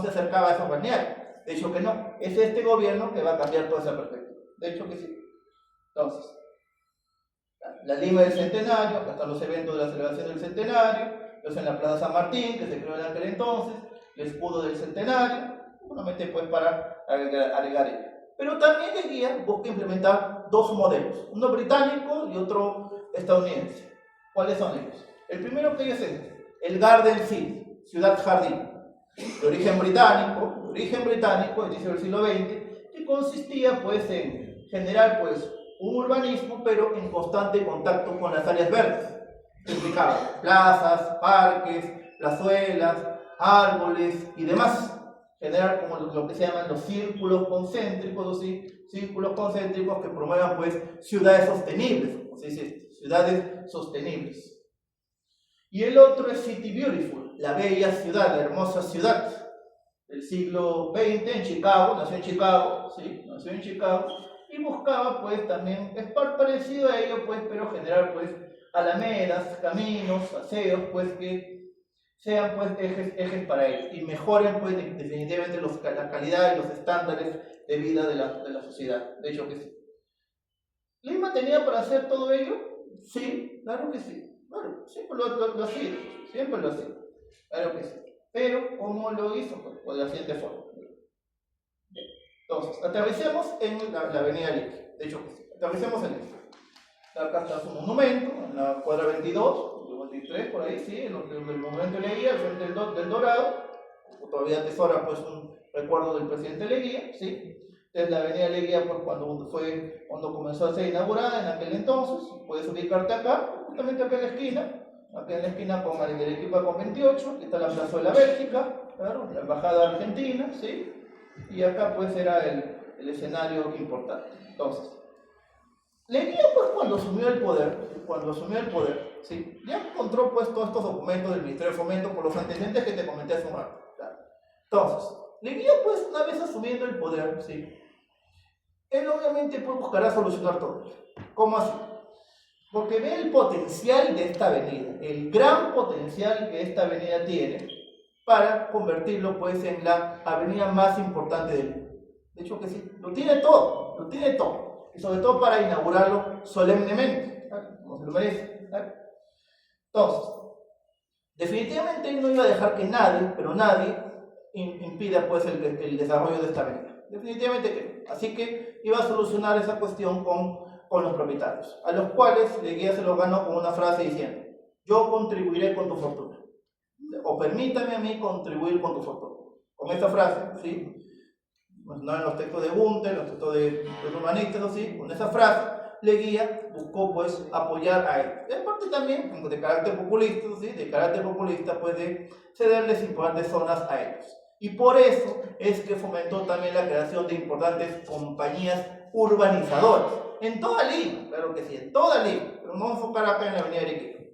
se acercaba a esos balnearios. De hecho que no, es este gobierno que va a cambiar toda esa perspectiva. De hecho que sí. Entonces, la Lima del Centenario, acá están los eventos de la celebración del Centenario, los en la Plaza San Martín, que se creó en aquel entonces, el escudo del Centenario, solamente pues para agregar ello. Pero también Leguía busca implementar dos modelos, uno británico y otro estadounidense. ¿Cuáles son ellos? El primero que ellos es el Garden City, ciudad jardín, de origen británico, inicio del siglo XX, que consistía pues en generar pues un urbanismo, pero en constante contacto con las áreas verdes. Implicaba plazas, parques, plazuelas, árboles y demás. Generar como lo que se llaman los círculos concéntricos, ¿sí? Círculos concéntricos que promuevan pues ciudades sostenibles, como se dice, ciudades sostenibles. Y el otro es City Beautiful, la bella ciudad, la hermosa ciudad del siglo XX en Chicago, nació en Chicago, y buscaba pues también, es parecido a ello pues, pero generar pues alamedas, caminos, paseos pues que sean pues ejes para ellos y mejoren pues definitivamente la calidad y los estándares de vida de la sociedad. De hecho que sí. ¿Lima tenía para hacer todo ello? Sí, claro que sí. Bueno, siempre lo hacía, siempre lo hacía. Claro que sí. Pero, ¿cómo lo hizo? Pues de la siguiente forma. Bien. Entonces, atravesemos en la avenida Liqui. De hecho que sí. Atravesemos en esto. Acá está su monumento, en la cuadra 22. 23 por ahí, sí, el monumento de Leguía, al frente del Dorado, todavía atesora pues un recuerdo del presidente Leguía, ¿sí? Es la avenida Leguía pues, cuando comenzó a ser inaugurada en aquel entonces, puedes ubicarte acá, justamente acá en la esquina con Arequipa con 28, aquí está la Plazuela Bélgica, claro, la embajada argentina, ¿sí? Y acá pues era el escenario importante. Entonces, Leguía pues cuando asumió el poder, ¿sí? Ya encontró pues todos estos documentos del Ministerio de Fomento por los antecedentes que te comenté hace un rato. ¿Claro? Entonces, Leguía pues una vez asumiendo el poder, ¿sí? Él obviamente pues buscará solucionar todo. ¿Cómo así? Porque ve el potencial de esta avenida, el gran potencial que esta avenida tiene para convertirlo pues en la avenida más importante del mundo. De hecho que sí, lo tiene todo. Y sobre todo para inaugurarlo solemnemente, como se lo merece. Entonces, definitivamente él no iba a dejar que nadie impida pues el desarrollo de esta avenida. Definitivamente que no. Así que iba a solucionar esa cuestión con con los propietarios, a los cuales Leguía se los ganó con una frase diciendo: yo contribuiré con tu fortuna, o permítame a mí contribuir con tu fortuna. Con esta frase, ¿sí? No en los textos de Gunther, en los textos de los humanistas, ¿sí? Con esa frase, Leguía buscó pues apoyar a él. En parte también de carácter populista, ¿sí? De carácter populista, pues de cederles importantes zonas a ellos. Y por eso es que fomentó también la creación de importantes compañías urbanizadoras. En toda Lima, claro que sí, en toda Lima, pero no vamos a enfocar acá en la avenida Arequipa.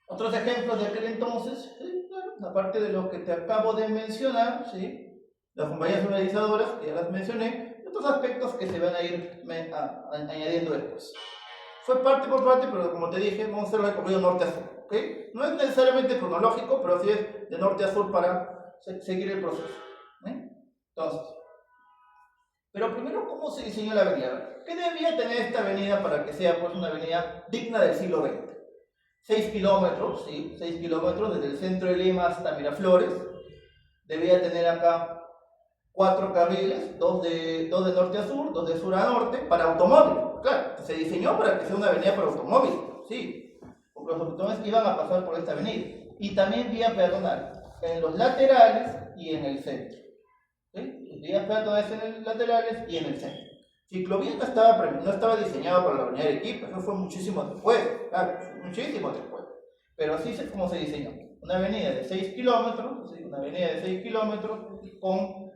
Otros ejemplos de aquel entonces, ¿sí? Claro, aparte de los que te acabo de mencionar, ¿sí? Las compañías urbanizadoras, que ya las mencioné, y otros aspectos que se van a ir añadiendo después. Fue parte por parte, pero como te dije, vamos a hacer el recorrido norte a sur, ¿ok? No es necesariamente cronológico, pero sí es de norte a sur para seguir el proceso, ¿eh? Entonces, pero primero, ¿cómo se diseñó la avenida? ¿Qué debía tener esta avenida para que sea pues, una avenida digna del siglo XX? 6 kilómetros, ¿sí? 6 kilómetros desde el centro de Lima hasta Miraflores. Debía tener acá 4 carriles, 2 de norte a sur, 2 de sur a norte, para automóviles. Claro, se diseñó para que sea una avenida para automóviles, sí, porque los automóviles iban a pasar por esta avenida. Y también vía peatonal, en los laterales y en el centro. ¿Sí? Vías peatonales en los laterales y en el centro. Ciclovía no estaba diseñado para la avenida de Arequipa, eso fue muchísimo después, claro, muchísimo después. Pero así es como se diseñó. Una avenida de 6 kilómetros, ¿sí? Una avenida de 6 kilómetros con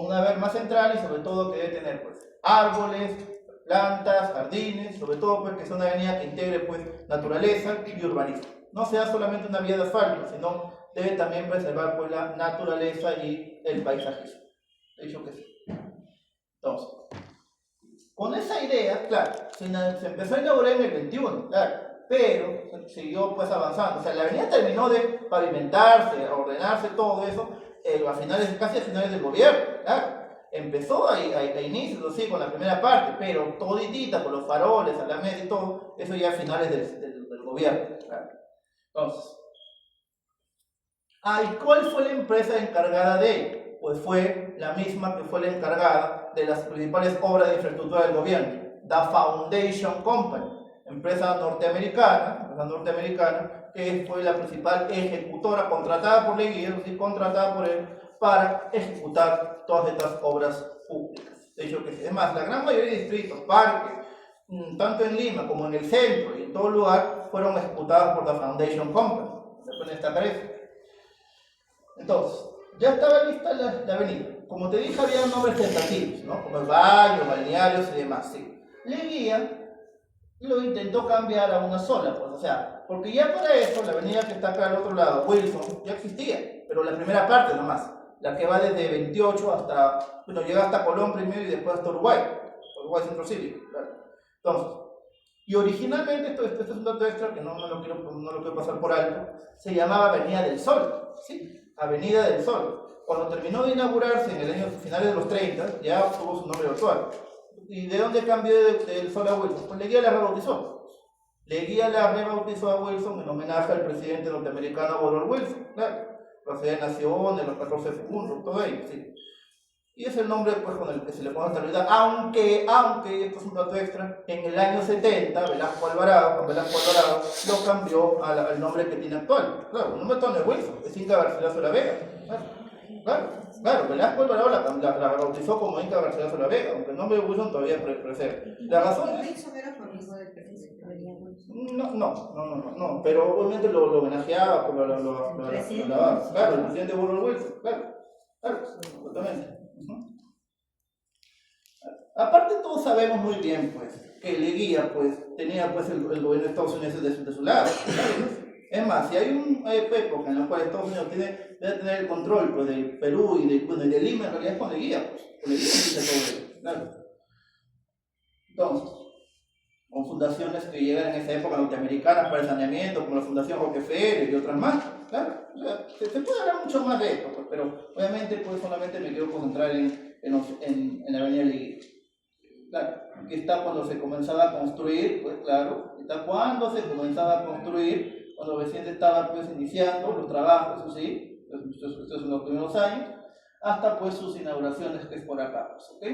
una berma central y sobre todo que debe tener pues, árboles, plantas, jardines, sobre todo pues, que sea una avenida que integre pues, naturaleza y urbanismo. No sea solamente una vía de asfalto, sino debe también preservar pues, la naturaleza y el paisajismo. He dicho que sí. Entonces, con esa idea, claro, se empezó a inaugurar en el 21, claro, pero siguió pues avanzando. O sea, la avenida terminó de pavimentarse, ordenarse, todo eso, casi a finales del gobierno, claro. Empezó a inicios, sí, con la primera parte, pero toditita, con los faroles, Alameda y todo, eso ya a finales del gobierno, claro. Entonces, ¿y cuál fue la empresa encargada de ello? Pues fue la misma que fue la encargada de las principales obras de infraestructura del gobierno, The Foundation Company, empresa norteamericana, que fue la principal ejecutora contratada por Leguía, es decir, contratada por él para ejecutar todas estas obras públicas. De hecho, que además la gran mayoría de distritos, parques, tanto en Lima como en el centro y en todo lugar, fueron ejecutadas por The Foundation Company. Se puede destacar eso. Entonces, ya estaba lista la avenida. Como te dije, había nombres tentativos, ¿no? Como baños, balnearios y demás, sí. Leguía lo intentó cambiar a una sola, pues, o sea, porque ya para eso, la avenida que está acá al otro lado, Wilson, ya existía, pero la primera parte nomás, la que va desde 28 hasta, bueno, llega hasta Colón primero y después hasta Uruguay Centro Cívico, claro. Entonces, y originalmente, este es un dato extra que no lo quiero pasar por alto, se llamaba Avenida del Sol, ¿sí? Avenida del Sol. Cuando terminó de inaugurarse en el año finales de los 30, ya tuvo su nombre actual. ¿Y de dónde cambió del Sol a Wilson? Pues Leguía la rebautizó. Leguía la rebautizó a Wilson en homenaje al presidente norteamericano Woodrow Wilson, claro. La Ciudad de Naciones, los 14 segundos, todo ello, sí. Y es el nombre pues, con el que se le pone hasta ahorita, aunque, esto es un dato extra, en el año 70, Velasco Alvarado lo cambió al nombre que tiene actual. Claro, el nombre no es Wilson, es Inca Garcilaso de la Vega. Claro, Velasco Alvarado la bautizó como Inca Garcilaso de la Vega, aunque el nombre de Wilson todavía presente. La razón es... ¿Wilson era por hijo del presidente? No, pero obviamente lo homenajeaba, claro, el presidente Woodrow Wilson, claro, absolutamente. Aparte todos sabemos muy bien pues que Leguía pues tenía pues el gobierno de Estados Unidos de su lado, ¿sabes? Es más, si hay una época en la cual Estados Unidos debe tener el control pues, del Perú y de Lima, en realidad es con Leguía, pues, con Leguía dice todo eso, claro. Entonces, con fundaciones que llegan en esa época norteamericanas para el saneamiento, como la Fundación Rockefeller y otras más, claro. O sea, se puede hablar mucho más de esto, pues, pero obviamente pues solamente me quiero concentrar en la avenida Leguía. Claro, aquí está cuando se comenzaba a construir, pues claro, está cuando se comenzaba a construir, cuando recién estaba pues iniciando los trabajos, ¿sí? Estos son los primeros años, hasta pues sus inauguraciones, que es por acá, pues, ¿ok?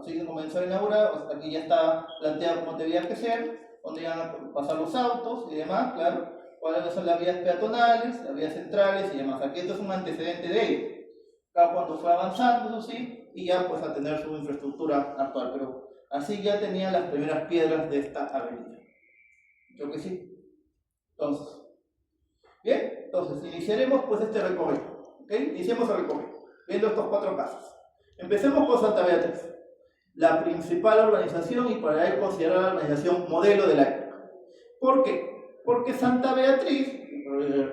así que comenzó a inaugurar, hasta aquí ya está planteado cómo tenía que ser, dónde iban a pasar los autos y demás, claro, cuáles son las vías peatonales, las vías centrales y demás. Aquí esto es un antecedente de ello. Acá cuando fue avanzando, eso sí, y ya pues a tener su infraestructura actual, pero así ya tenían las primeras piedras de esta avenida. Creo que sí. Entonces, bien, entonces iniciaremos pues este recorrido, ¿ok? Iniciemos el recorrido, viendo estos 4 casos. Empecemos con Santa Beatriz, la principal urbanización y para él considerada la urbanización modelo de la época. ¿Por qué? Porque Santa Beatriz,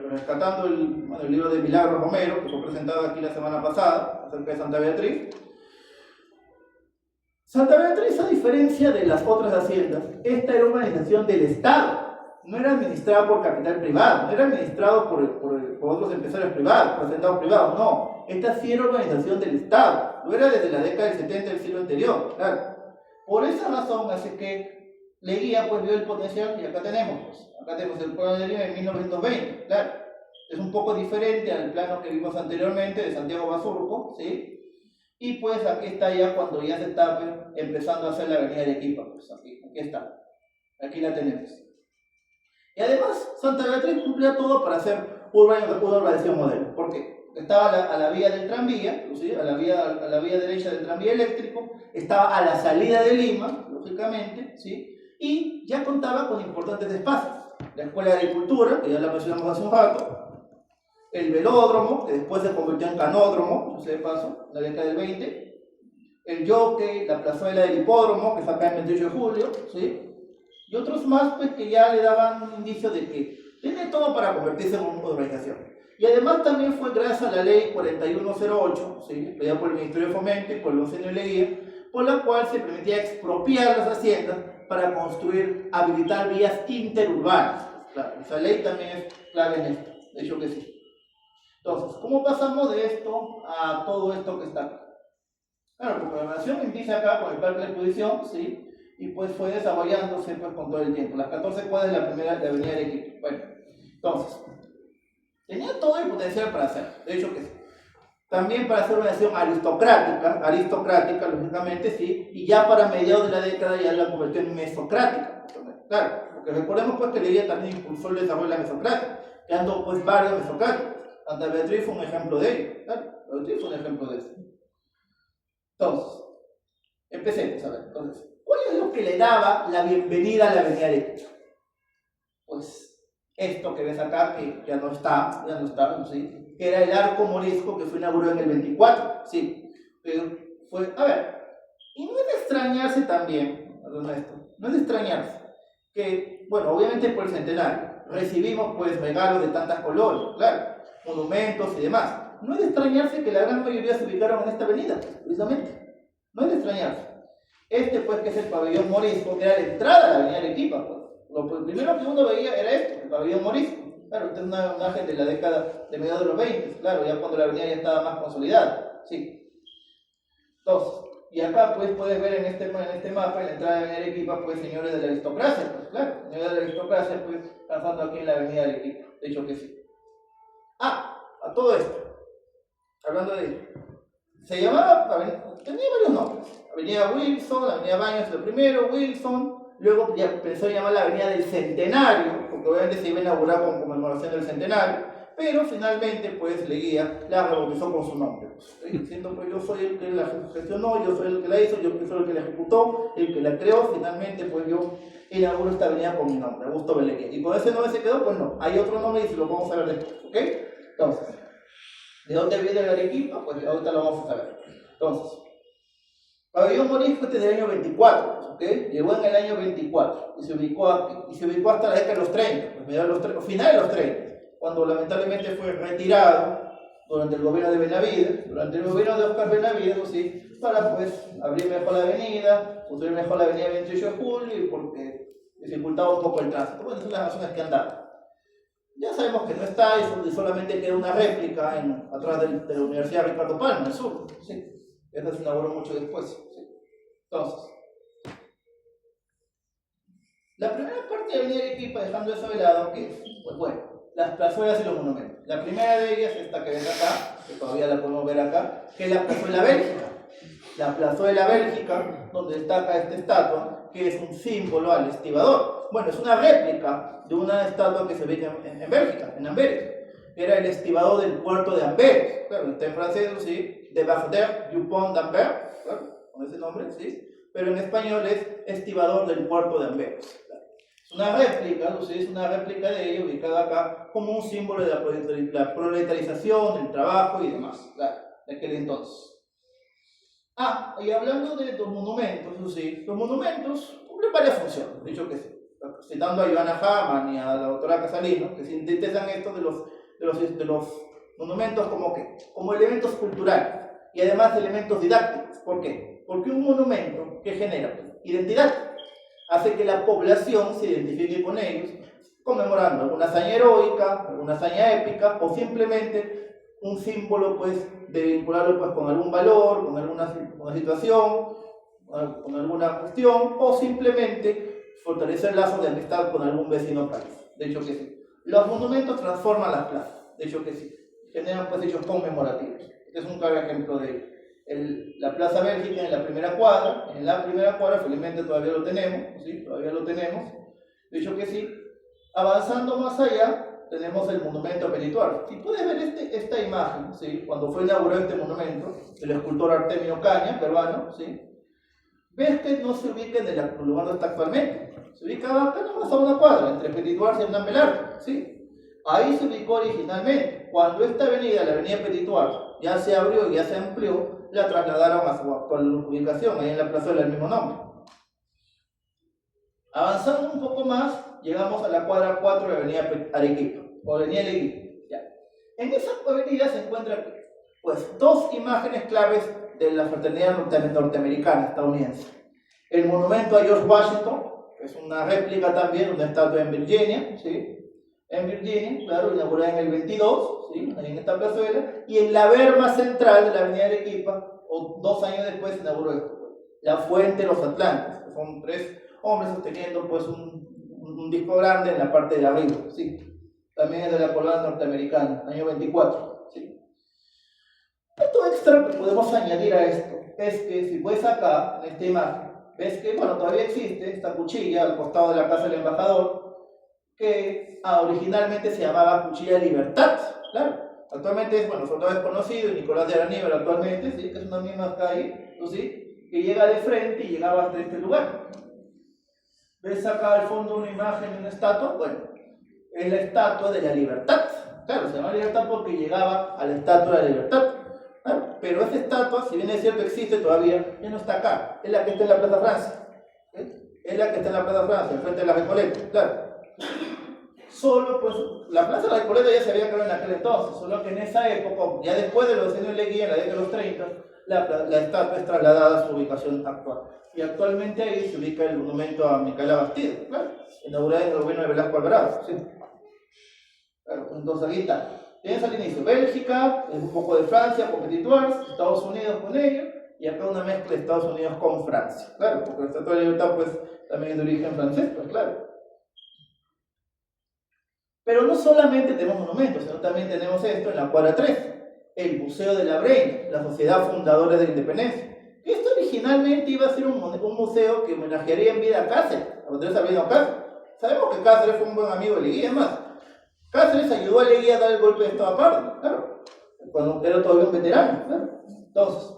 rescatando el libro de Milagros Romero, que fue presentado aquí la semana pasada, acerca de Santa Beatriz, a diferencia de las otras haciendas, esta era una urbanización del Estado. No era administrada por capital privado, no era administrado por otros empresarios privados, por asentados privados, no. Esta sí era organización del Estado, lo era desde la década del 70 del siglo anterior, claro. Por esa razón hace que Leguía pues vio el potencial, y acá tenemos el plano de Lima en 1920, claro. Es un poco diferente al plano que vimos anteriormente de Santiago Basurco, ¿sí? Y pues aquí está ya cuando ya se está empezando a hacer la avenida de Arequipa, pues aquí está, aquí la tenemos. Y además, Santa Beatriz cumplía todo para hacer una urbanización modelo. ¿Por qué? Estaba a la vía del tranvía, ¿sí? a la vía derecha del tranvía eléctrico, estaba a la salida de Lima, lógicamente, ¿sí? Y ya contaba con importantes espacios. La Escuela de Agricultura, que ya la mencionamos hace un rato, el velódromo, que después se convirtió en canódromo, yo sé de paso, en la década del 20, el jockey, la plazuela del hipódromo, que fue acá en 28 de julio, ¿sí? Y otros más pues que ya le daban un indicio de que tiene todo para convertirse en una urbanización. Y además también fue gracias a la ley 4108, ¿sí? Pedida por el Ministerio de Fomento y por el Consejo de Leguía, por la cual se permitía expropiar las haciendas para construir, habilitar vías interurbanas. Claro, esa ley también es clave en esto, de hecho que sí. Entonces, ¿cómo pasamos de esto a todo esto que está acá? Claro, porque la nación empieza acá con el parque de exposición, ¿sí? Y pues fue desarrollándose pues con todo el tiempo. Las 14 cuadras de la primera de avenida de Arequipa. Bueno, entonces, tenía todo el potencial para hacer, de hecho que sí. También para hacer una nación aristocrática, lógicamente, sí, y ya para mediados de la década ya la convirtió en mesocrática. Claro, porque recordemos pues que Leguía también impulsó el desarrollo de la mesocracia, creando pues varios mesocráticos. Santa Beatriz fue un ejemplo de ello, claro, Beatriz fue un ejemplo de eso. Entonces, empecemos a ver, entonces, ¿cuál es lo que le daba la bienvenida a la avenida Arequipa? Pues esto que ves acá, que ya no está, ¿sí? Que era el arco morisco que fue inaugurado en el 24, sí, pero fue, a ver, y no es de extrañarse también, no es de extrañarse, que, bueno, obviamente por el centenario, recibimos pues regalos de tantas colonias, claro, monumentos y demás. No es de extrañarse que la gran mayoría se ubicaron en esta avenida, precisamente. No es de extrañarse. Pues que es el pabellón morisco, que era la entrada a la avenida Arequipa, pues. Lo primero que uno veía era esto, el pabellón morisco. Claro, esta es una imagen de la década de mediados de los 20, claro, ya cuando la avenida ya estaba más consolidada. Sí. Entonces, y acá pues puedes ver en este mapa, en la entrada de Arequipa, pues señores de la aristocracia, pues claro, señores de la aristocracia, pues pasando aquí en la avenida Arequipa, de hecho que sí. A todo esto, hablando de ello, se llamaba, tenía varios nombres, Avenida Wilson, Avenida Baños lo primero, Wilson, luego ya empezó a llamar la Avenida del Centenario, porque obviamente se iba a inaugurar con conmemoración del centenario, pero finalmente pues Leguía la rebautizó con su nombre. Diciendo pues yo soy el que la gestionó, yo soy el que la hizo, yo soy el que la ejecutó, el que la creó, finalmente pues yo inauguro esta avenida con mi nombre, Augusto B. Leguía. Y con ese nombre se quedó, pues no, hay otro nombre y se lo vamos a ver después, ¿ok? Entonces, ¿de dónde viene el Arequipa? Pues ahorita lo vamos a saber. Entonces, pabellón morisco este del año 24, ¿ok? Llegó en el año 24 y se ubicó hasta la década de los 30, pues finales de los 30, cuando lamentablemente fue retirado durante el gobierno de Benavides, durante el gobierno de Oscar Benavides, ¿sí? Para pues abrir mejor la avenida, construir mejor la avenida 28 de julio y porque dificultaba un poco el tránsito. Bueno, son las razones que han dado. Ya sabemos que no está y solamente queda una réplica atrás de la Universidad Ricardo Palma, en el sur. ¿Sí? Esta se inauguró mucho después. ¿Sí? Entonces, la primera parte de Avenida Arequipa, dejando eso de lado, que es, pues bueno, las plazuelas y los monumentos. La primera de ellas, esta que ven acá, que todavía la podemos ver acá, que es la plazuela Bélgica. la plazuela Bélgica, donde destaca esta estatua, que es un símbolo al estibador. Bueno, es una réplica de una estatua que se ubica en Bélgica, en Amberes. Era el estibador del puerto de Amberes. Claro, está en francés, ¿sí? De Bardeur du Pont d'Amberes, claro, con ese nombre, ¿sí? Pero en español es estibador del puerto de Amberes. Es una réplica, ¿sí? Es una réplica de ello ubicada acá como un símbolo de la proletarización, del trabajo y demás, claro, de aquel entonces. Ah, y hablando de los monumentos, ¿sí? Los monumentos cumplen varias funciones, dicho que sí. Citando a Johanna Hamann y a la doctora Casalino, que sintetizan esto de los monumentos como elementos culturales y además elementos didácticos. ¿Por qué? Porque un monumento que genera identidad hace que la población se identifique con ellos, conmemorando alguna hazaña heroica, alguna hazaña épica o simplemente un símbolo pues, de vincularlo pues, con algún valor, con alguna situación, con alguna cuestión o simplemente fortalecer lazos de amistad con algún vecino país. De hecho que sí. Los monumentos transforman las plazas. De hecho que sí. Generan pues hechos conmemorativos. Este es un claro ejemplo de la Plaza Bélgica en la primera cuadra. En la primera cuadra, felizmente todavía lo tenemos. ¿Sí? Todavía lo tenemos. De hecho que sí. Avanzando más allá, tenemos el monumento a Petitoir. Si puedes ver esta imagen, ¿sí? Cuando fue inaugurado este monumento, del escultor Artemio Caña, peruano, ¿sí? Ves que no se ubica en el lugar donde está actualmente. Se ubicaba acá nomás a una cuadra, entre Petitoir y Hernán Velarde, ¿sí? Ahí se ubicó originalmente. Cuando esta avenida, la avenida Petitoir, ya se abrió y ya se amplió, la trasladaron a su actual ubicación, ahí en la plazuela del mismo nombre. Avanzando un poco más, llegamos a la cuadra 4 de la avenida Arequipa, o avenida Arequipa. Ya. En esa avenida se encuentran pues, dos imágenes claves de la fraternidad norteamericana, estadounidense. El monumento a George Washington, que es una réplica también, una estatua en Virginia, ¿sí? En Virginia, claro, inaugurada en el 22, ¿sí? Ahí en esta plazuela, y en la berma central de la avenida Arequipa, o 2 años después, se inauguró esto, la Fuente de los Atlantes, que son 3 hombres sosteniendo pues, un disco grande en la parte de arriba, ¿sí? También es de la colada norteamericana, año 24, ¿sí? Esto extra que podemos añadir a esto es que si ves acá, en esta imagen, ves que bueno, todavía existe esta cuchilla al costado de la casa del embajador, que originalmente se llamaba Cuchilla Libertad, claro. Actualmente es, bueno, sobre todo es conocido, Nicolás de Araníbal actualmente, ¿sí? Que es una misma calle, ¿sí? Que llega de frente y llegaba hasta este lugar. ¿Ves acá al fondo una imagen de una estatua? Bueno, es la estatua de la libertad. Claro, se llama libertad porque llegaba a la estatua de la libertad. Claro, pero esa estatua, si bien es cierto existe todavía, ya no está acá. Es la que está en la Plaza Francia. ¿Sí? Es la que está en la Plaza Francia, enfrente de la Recoleta. Claro. Solo, pues, la Plaza de la Recoleta ya se había creado en aquel entonces, solo que en esa época, ya después de los años de Leguía, en la década de los 30, la estatua es trasladada a su ubicación actual. Y actualmente ahí se ubica el monumento a Micaela Bastida, claro, inaugurado en el gobierno de Velasco Alvarado. ¿Sí? Claro, entonces aquí está. Tienes al inicio Bélgica, un poco de Francia con Petitoir, Estados Unidos con ello, y acá una mezcla de Estados Unidos con Francia. Claro, porque la Estatua de la Libertad pues, también es de origen francés, pues claro. Pero no solamente tenemos monumentos, sino también tenemos esto en la cuadra 3, el Museo de la Breña, la Sociedad Fundadora de la Independencia. Esto originalmente iba a ser un museo que homenajearía en vida a Cáceres, a Andrés Sabino Cáceres. Sabemos que Cáceres fue un buen amigo de Leguía, más. Cáceres ayudó a Leguía a dar el golpe de Estado a Pardo, claro, cuando era todavía un veterano, claro. Entonces,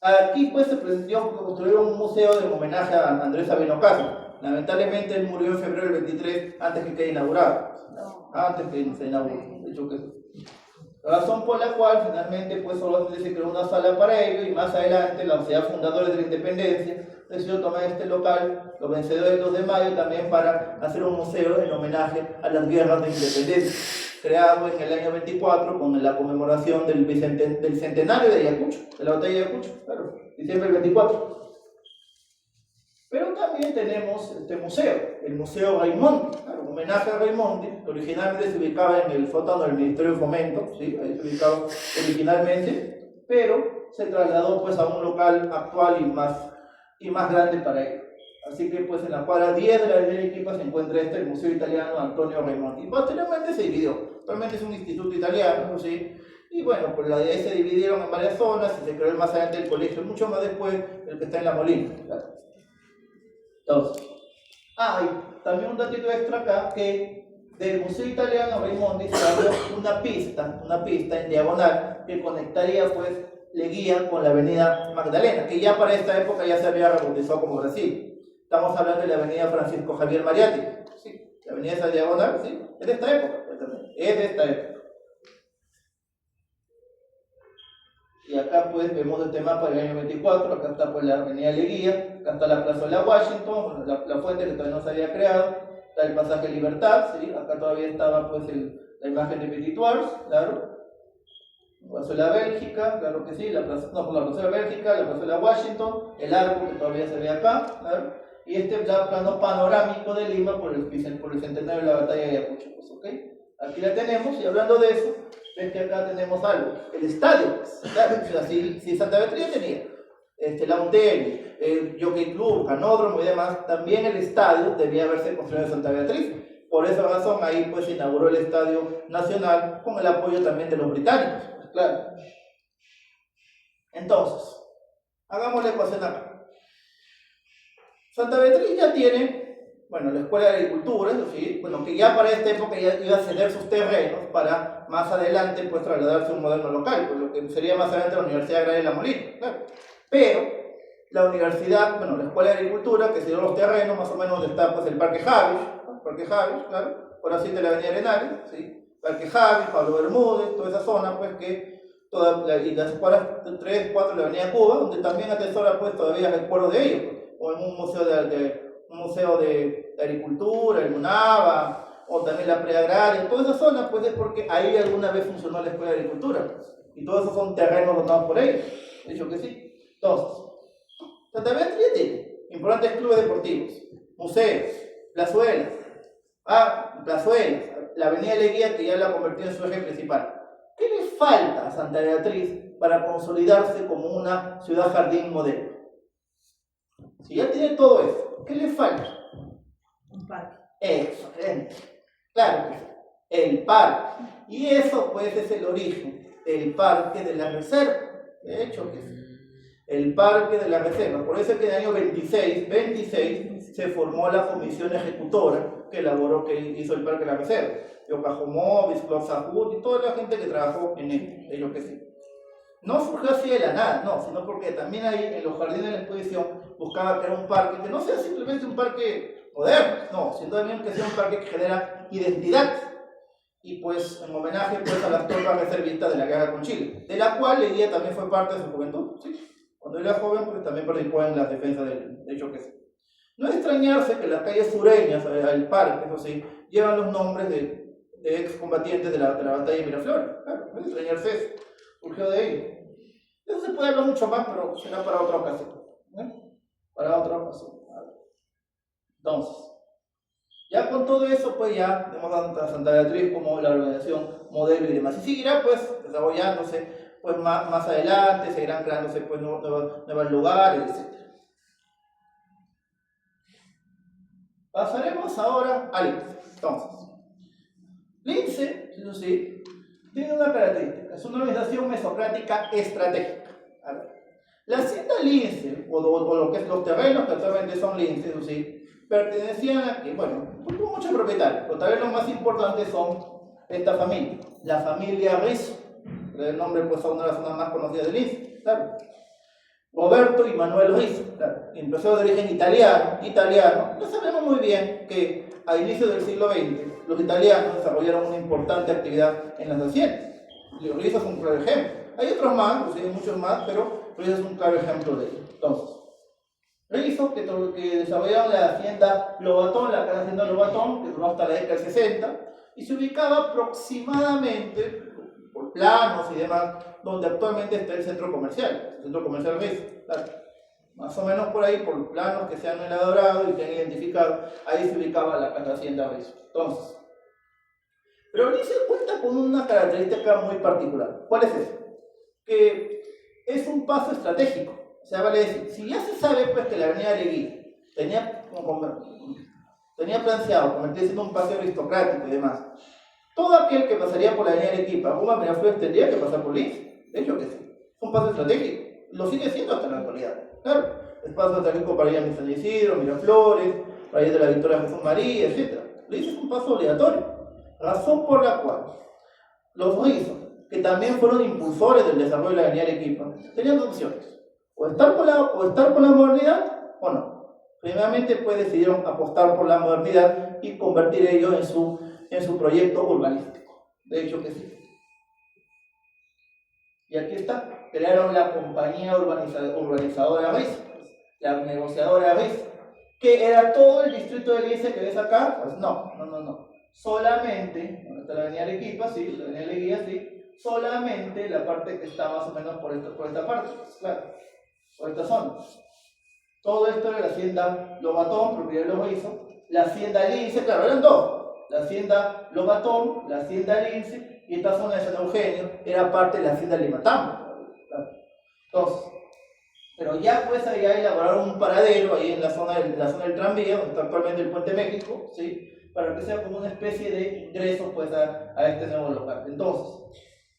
aquí pues se pretendió construir un museo de homenaje a Andrés Sabino Cáceres. Lamentablemente él murió en febrero del 23 antes que quede inaugurado. Antes que se inaugure, de hecho que sí. Razón por la cual finalmente pues solamente se creó una sala para ello y más adelante la Sociedad Fundadora de la Independencia decidió tomar este local, los vencedores del 2 de mayo, también para hacer un museo en homenaje a las guerras de independencia, creado en el año 24 con la conmemoración del centenario de Ayacucho, de la batalla de Ayacucho, claro, diciembre del 24. Pero también tenemos este museo, el Museo Raimondi, claro, homenaje a Raimondi, que originalmente se ubicaba en el sótano del Ministerio de Fomento, ¿sí? Ahí se ubicaba originalmente, pero se trasladó pues, a un local actual y más grande para ello. Así que pues, en la cuadra 10 de la avenida Arequipa se encuentra el Museo Italiano Antonio Raimondi. Y posteriormente se dividió, actualmente es un instituto italiano, ¿sí? Y bueno, pues ahí se dividieron en varias zonas y se creó más adelante el colegio, mucho más después el que está en La Molina. ¿Claro? Entonces, y también un datito extra acá, que del Museo Italiano Raimondi se abrió una pista en diagonal que conectaría pues Leguía con la avenida Magdalena, que ya para esta época ya se había rebautizado como Brasil. Estamos hablando de la avenida Francisco Javier Mariatti, sí, la avenida esa diagonal, sí, es de esta época, es de esta época. Y acá pues vemos este mapa del año 24, acá está pues la avenida Leguía, acá está la plazuela Washington, la fuente que todavía no se había creado, está el pasaje Libertad, ¿sí? Acá todavía estaba pues la imagen de Petit Tours, claro, la plazuela Bélgica, claro que sí, la plazuela Bélgica, la plazuela Washington, el arco que todavía se ve acá, claro, y este plano panorámico de Lima por el centenario de la batalla de Ayacucho, pues, ¿ok? Aquí la tenemos, y hablando de eso, ven que acá tenemos algo, el estadio, pues, claro, o sea, si Santa Beatriz tenía la UNTEL, el Jockey Club, Canódromo y demás, también el estadio debía haberse construido en Santa Beatriz. Por esa razón ahí pues se inauguró el Estadio Nacional con el apoyo también de los británicos, pues, claro. Entonces, hagamos la ecuación acá. Santa Beatriz ya tiene, bueno, la Escuela de Agricultura, ¿sí? Bueno, que ya para esta época ya iba a ceder sus terrenos para más adelante pues trasladarse a un moderno local, pues lo que sería más adelante la Universidad Agraria de La Molina, claro. Pero la universidad, bueno, la Escuela de Agricultura, que cedió los terrenos más o menos donde está pues el Parque Javis, claro, por así de la Avenida Arenales, ¿sí? Parque Javis, Pablo Bermúdez, toda esa zona pues que y las escuelas 3, 4 de la Avenida Cuba, donde también atesora pues todavía recuerdo de ellos, pues, o en un museo de agricultura, el MUNAVA, o también la preagraria, toda esa zona pues es porque ahí alguna vez funcionó la Escuela de Agricultura, pues, y todos esos son terrenos donados por ellos, de hecho que sí. Entonces, Santa Beatriz tiene importantes clubes deportivos, museos, plazuelas, la avenida Leguía que ya la convirtió en su eje principal. ¿Qué le falta a Santa Beatriz para consolidarse como una ciudad jardín modelo? Si ya tiene todo eso, ¿qué le falta? Un parque. Excelente. Claro que sí. El parque. Y eso pues es el origen del Parque de la Reserva. De hecho que sí. El Parque de la Reserva. Por eso es que en el año 26 se formó la comisión ejecutora que hizo el Parque de la Reserva. Yocajomovis, Claude Sahut y toda la gente que trabajó en él, de lo que sí. No surgió así de la nada, no, sino porque también ahí en los jardines de la exposición buscaba crear un parque que no sea simplemente un parque moderno, no, sino también que sea un parque que genera identidad. Y pues en homenaje pues, a las tropas reservistas de la guerra con Chile, de la cual Leguía también fue parte de su juventud, ¿sí? Cuando era joven pues también participó en las defensas del hecho que sí. No es extrañarse que las calles sureñas al parque, eso sí, llevan los nombres de excombatientes de la batalla de Miraflores. Claro, no es extrañarse eso, surgió de ello. Eso se puede hablar mucho más, pero será para otra ocasión. Para otra ocasión. Entonces, ya con todo eso, pues ya hemos dado a Santa Beatriz como la organización modelo y demás. Y seguirá pues desarrollándose pues más adelante, seguirán creándose pues nuevos lugares, etc. Pasaremos ahora a Lince. Entonces, Lince, eso sí, tiene una característica, es una organización mesocrática estratégica. A ver, la hacienda Lince, o lo que es los terrenos que actualmente son Lince, eso sí, pertenecían a que, bueno, tuvo muchos propietarios, pero tal vez los más importantes son esta familia, la familia Rizzo, el nombre pues son una de las zonas más conocidas de Lince, claro. Roberto y Manuel Rizzo, claro, empresarios de origen italiano, no sabemos muy bien que a inicios del siglo XX los italianos desarrollaron una importante actividad en las haciendas. Rizzo es un claro ejemplo. Hay otros más, pues hay muchos más, pero Rizzo es un claro ejemplo de ello. Entonces, Rizzo, que desarrollaron la hacienda Lobatón, la gran hacienda Lobatón, que duró hasta la década del 60, y se ubicaba aproximadamente, por planos y demás, donde actualmente está el centro comercial Rizzo, claro. Más o menos por ahí, por planos que se han elaborado y que han identificado, ahí se ubicaba la hacienda Rizzo. Entonces, pero Lince cuenta con una característica muy particular. ¿Cuál es esa? Que es un paso estratégico. O sea, vale decir, si ya se sabe pues, que la avenida Leguía tenía planteado convertirse en un paseo aristocrático y demás, todo aquel que pasaría por la avenida Arequipa, Puma Miraflores, tendría que pasar por Lince. De hecho que sí. Es un paso estratégico. Lo sigue siendo hasta la actualidad. Claro. Es paso estratégico para ir a San Isidro, Miraflores, para ir de la Victoria Jesús María, etc. Lince es un paso obligatorio. Razón por la cual los rizos, que también fueron impulsores del desarrollo de la avenida Arequipa, tenían dos opciones. O estar por la modernidad o no. Primeramente, pues decidieron apostar por la modernidad y convertir ello en su proyecto urbanístico. De hecho que sí. Y aquí está, crearon la compañía urbanizadora RIS, la negociadora RIS, que era todo el distrito de Lince que ves acá. Pues no. Solamente, donde está la avenida Arequipa, sí, la avenida Leguía, sí, solamente la parte que está más o menos por esta parte, pues, claro, por esta zona. Todo esto era la hacienda Lobatón, propiedad de los Rizos, la hacienda Lince, claro, eran dos, la hacienda Lobatón, la hacienda Lince, y esta zona de San Eugenio era parte de la hacienda Limatambo. Claro. Entonces, pero ya pues allá elaboraron un paradero ahí en la zona del tranvía, donde está actualmente el Puente México, ¿sí? Para que sea como una especie de ingreso pues a este nuevo local. Entonces,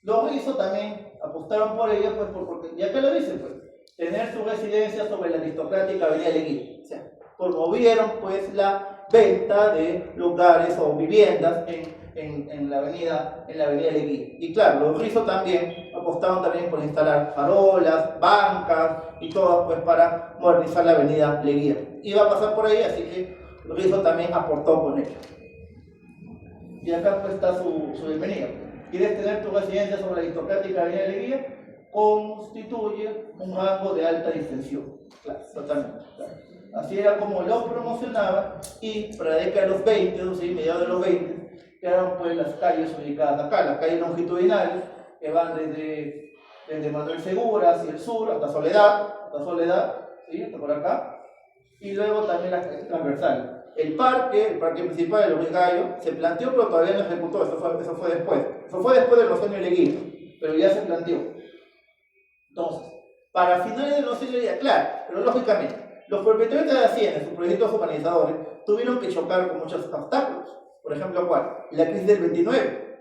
los Rizos también apostaron por ella, pues porque ya que lo dicen, pues, tener su residencia sobre la aristocrática avenida Leguía. O sea, promovieron pues la venta de lugares o viviendas en la avenida Leguía. Y claro, los Rizos también apostaron también por instalar farolas, bancas y todo pues para modernizar la avenida Leguía. Iba a pasar por ahí, así que Rizo también aportó con ello. Y acá pues está su bienvenida. ¿Quieres tener tu residencia sobre la aristocrática avenida Leguía? Constituye un rango de alta distinción. Claro, totalmente. Claro. Así era como lo promocionaba, y para la década de los 20, ¿sí? Mediados de los 20, quedaron pues las calles ubicadas acá, las calles longitudinales, que van desde Manuel Segura hacia el sur, hasta Soledad, ¿sí? Hasta por acá. Y luego también las calles transversales. El parque principal de Luis Gallo, se planteó pero todavía no ejecutó, eso fue después. Eso fue después de los años Leguía, pero ya se planteó. Entonces, para finales de los años Leguía, claro, pero lógicamente, los propietarios de la hacienda, sus proyectos urbanizadores, tuvieron que chocar con muchos obstáculos. Por ejemplo, ¿cuál? La crisis del 29.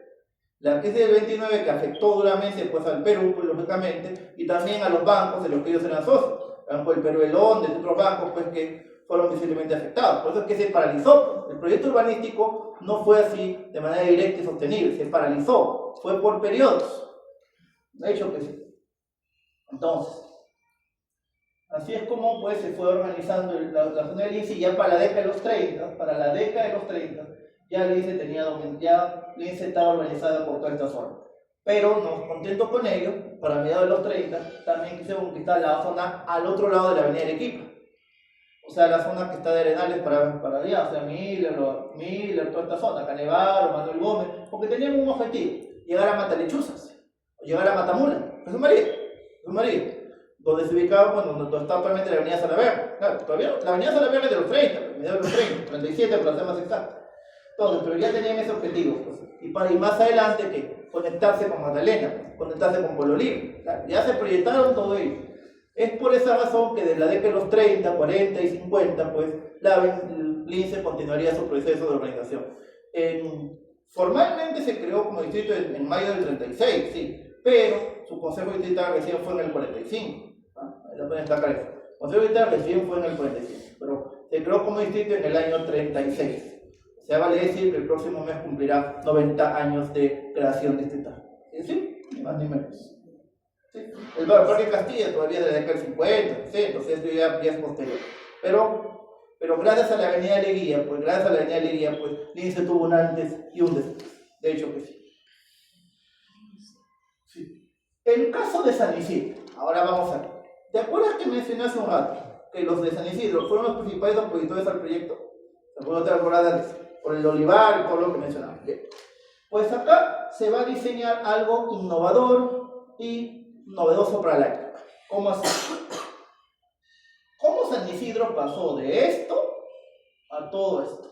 La crisis del 29 que afectó duramente pues, al Perú, pues, lógicamente, y también a los bancos de los que ellos eran socios. Banco del Perú, el ONDE, de otros bancos pues, que fueron visiblemente afectados. Por eso es que se paralizó. El proyecto urbanístico no fue así de manera directa y sostenible, se paralizó, fue por periodos. De hecho que sí. Entonces, así es como pues, se fue organizando la zona de Lince, y ya para la década de los 30, ya Lince estaba organizada por toda esta zona. Pero no contento con ello, para mediados de los 30 también quisieron conquistar la zona al otro lado de la avenida Arequipa. O sea, la zona que está de Arenales para allá, o sea, Miller, toda esta zona, Canevaro, Manuel Gómez, porque tenían un objetivo: llegar a Matalechuzas, o llegar a Matamula, Jesús María, donde se ubicaba, bueno, donde está actualmente la avenida Salaverry. Claro, todavía la avenida Salaverry es de los 30, mediados de los 30, 37 para ser más exacto. Entonces, pero ya tenían ese objetivo, pues. Y más adelante, ¿qué? Conectarse con Magdalena, conectarse con Pueblo Libre. Claro, ya se proyectaron todo ello. Es por esa razón que desde la década de los 30, 40 y 50, pues, Lince continuaría su proceso de urbanización. Formalmente se creó como distrito en mayo del 36, sí, pero su consejo distrital recién fue en el 45. Ahí la pueden destacar eso. El consejo distrital recién fue en el 45, pero se creó como distrito en el año 36. O sea, vale decir que el próximo mes cumplirá 90 años de creación distrital. ¿Sí? Ni más ni menos. ¿Sí? El Parque Castilla todavía es de la década del 50, ¿sí? Entonces esto ya es posterior. Pero gracias a la avenida Leguía, pues Lince tuvo un antes y un después. De hecho que sí. Sí. El caso de San Isidro, ahora vamos a ver. ¿Te acuerdas que mencioné hace un rato que los de San Isidro fueron los principales opositores al proyecto? ¿No te acuerdas? Por el olivar y todo lo que mencionaba. Bien. Pues acá se va a diseñar algo innovador y novedoso para la época. ¿Cómo así? ¿Cómo San Isidro pasó de esto a todo esto?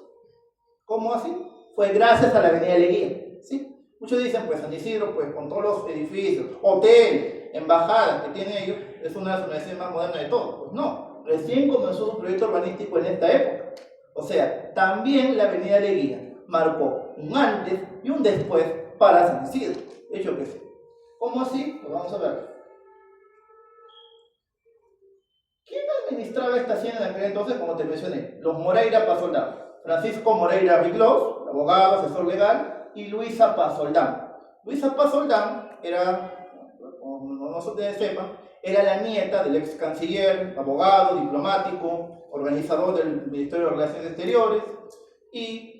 ¿Cómo así? Fue gracias a la avenida Leguía, ¿sí? Muchos dicen, pues San Isidro, pues con todos los edificios, hoteles, embajadas que tiene ellos, es una de las universidades más modernas de todo. Pues no, recién comenzó su proyecto urbanístico en esta época. O sea, también la avenida Leguía marcó un antes y un después para San Isidro. De hecho que sí. ¿Cómo así? Pues vamos a ver. ¿Quién administraba esta hacienda en aquel entonces? Como te mencioné, los Moreira Pasoldán. Francisco Moreira Riclos, abogado, asesor legal, y Luisa Pasoldán. Luisa Pasoldán era, como no ustedes sepan, era la nieta del ex canciller, abogado, diplomático, organizador del Ministerio de Relaciones Exteriores y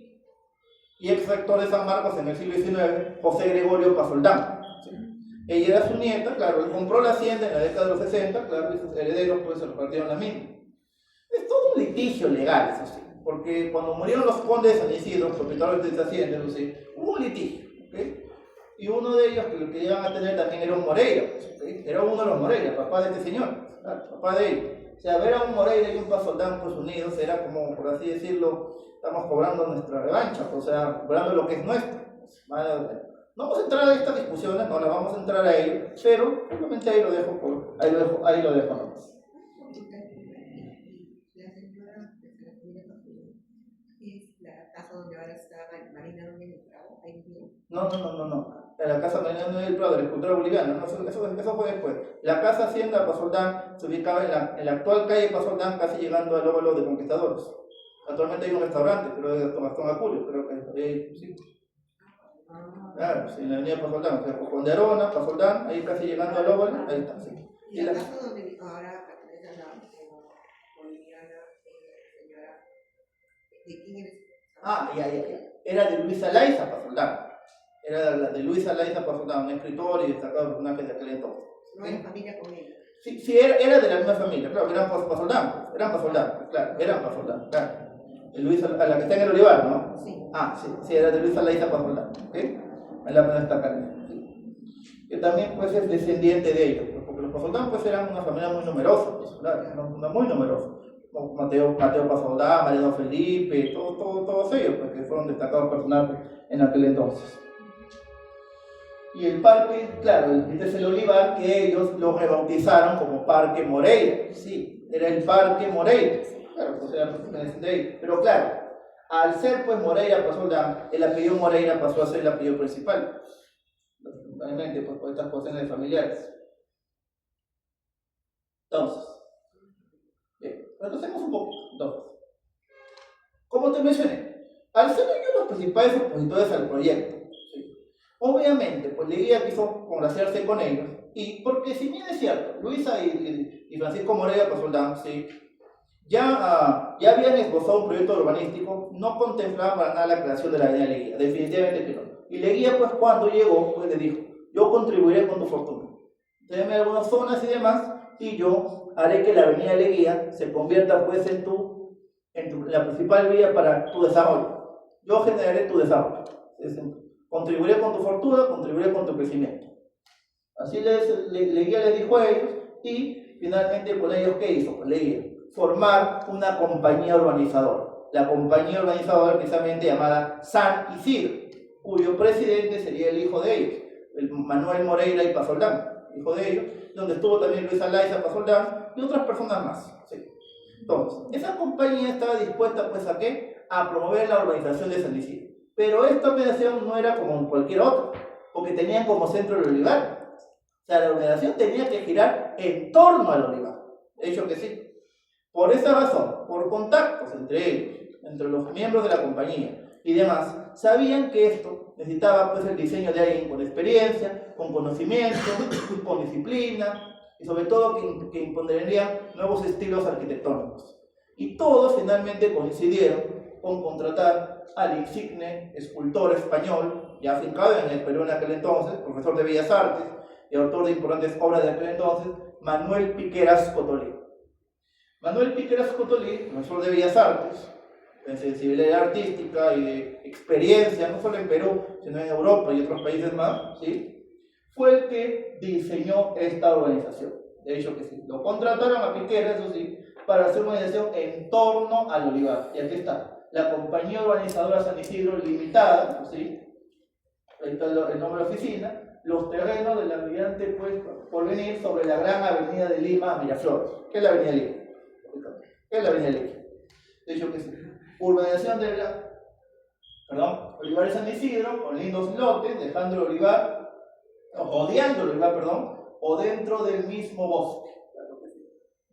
ex rector de San Marcos en el siglo XIX, José Gregorio Pasoldán. ¿Sí? Ella era su nieta, claro, él compró la hacienda en la década de los 60, claro, y sus herederos pues se repartieron la misma. Es todo un litigio legal, eso sí, porque cuando murieron los condes de San Isidro, propietarios de esta hacienda, eso sí, hubo un litigio, ¿okay? Y uno de ellos, que iban a tener también era un Moreira, ¿okay? Era uno de los Moreira, papá de este señor, claro, papá de él. O sea, ver a un Moreira y un Pasoldán pues unidos era como, por así decirlo, estamos cobrando nuestra revancha, o sea, cobrando lo que es nuestro. No vamos a entrar a estas discusiones, no las vamos a entrar a ello, pero simplemente ahí lo dejo, ahí lo dejo nomás. La señora es la casa donde ahora está Marina Núñez del Prado, ahí vive. No. La casa Marina Núñez del Prado, de la escultura boliviana, no, eso fue después. La casa Hacienda Pasoldán se ubicaba en la actual calle Pasoldán, casi llegando al óvalo de Conquistadores. Actualmente hay un restaurante, pero es Gastón Acurio, creo que sí. Claro, sí, en la avenida Pasoldán, o sea, Juan de Arona, Pasoldán, ahí casi llegando al óvalo, ahí está, sí. Y la casa donde ahora pertenece a la boliviana, señora, ¿de quién eres? Ya. Era de Luisa Laiza Pasoldán. Era de Luisa Laiza Pasoldán, un escritor y destacado personaje de aquel entonces. No hay familia con ella. Sí, era de la misma familia, claro, eran Pasoldán, claro. Luisa, a la que está en el Olivar, ¿no? Sí. Sí, era de Luisa Laiza Pasoldán, ¿ok? Me la pena destacar. Que también pues es descendiente de ellos, pues, porque los Pasoldán pues eran una familia muy numerosa, pues, claro, una muy numerosa. Mateo Pasoldán, Mariano Felipe, todos ellos, pues, que fueron destacados personajes en aquel entonces. Y el parque, claro, este es el olivar que ellos lo rebautizaron como Parque Moreira. Sí, era el Parque Moreira. Claro, o sea, de ellos. Pero claro, al ser pues Moreira Pasoldán, el apellido Moreira pasó a ser el apellido principal. Lamentablemente, pues por estas cuestiones familiares. Entonces, bien, retrocedemos un poquito. Entonces, como te mencioné, al ser ellos los principales opositores al proyecto, obviamente, pues Leguía quiso congraciarse con ellos, y porque si bien es cierto, Luisa y Francisco Moreira Pasoldán, sí, ya habían esbozado un proyecto urbanístico, no contemplaban para nada la creación de la avenida Leguía, definitivamente que no. Y Leguía, pues cuando llegó, pues le dijo, yo contribuiré con tu fortuna, déme algunas zonas y demás, y yo haré que la avenida Leguía se convierta pues en la principal vía para tu desarrollo. Yo generaré tu desarrollo. Contribuiré con tu fortuna, contribuiré con tu crecimiento. Así Leguía les dijo a ellos, y finalmente con ellos, ¿qué hizo? Con Leguía, formar una compañía urbanizadora. La compañía urbanizadora precisamente llamada San Isidro, cuyo presidente sería el hijo de ellos, el Manuel Moreira y Pasoldán, hijo de ellos, donde estuvo también Luisa Laiza Pasoldán y otras personas más. ¿Sí? Entonces, esa compañía estaba dispuesta pues a ¿qué? A promover la urbanización de San Isidro. Pero esta organización no era como cualquier otra, porque tenían como centro el olivar. O sea, la organización tenía que girar en torno al olivar. De hecho que sí. Por esa razón, por contactos entre ellos, entre los miembros de la compañía y demás, sabían que esto necesitaba pues el diseño de alguien con experiencia, con conocimiento, con disciplina y sobre todo que impondrían nuevos estilos arquitectónicos. Y todos finalmente coincidieron con contratar al insigne escultor español, ya afincado en el Perú en aquel entonces, profesor de Bellas Artes y autor de importantes obras de aquel entonces, Manuel Piqueras Cotolí. Manuel Piqueras Cotolí, profesor de Bellas Artes, de sensibilidad artística y de experiencia, no solo en Perú, sino en Europa y otros países más, ¿sí? Fue el que diseñó esta organización. De hecho que sí, lo contrataron a Piqueras, eso sí, para hacer una organización en torno al olivar. Y aquí está, la Compañía Urbanizadora San Isidro Limitada, ¿sí? Ahí está el nombre de oficina, los terrenos de la brillante pues, por venir sobre la gran avenida de Lima, Miraflores. ¿Qué es la avenida Lima? ¿Qué es la avenida Lima? De hecho que sí. Urbanización de la Olivares San Isidro, con lindos lotes, dejando el olivar, rodeando el olivar, o dentro del mismo bosque.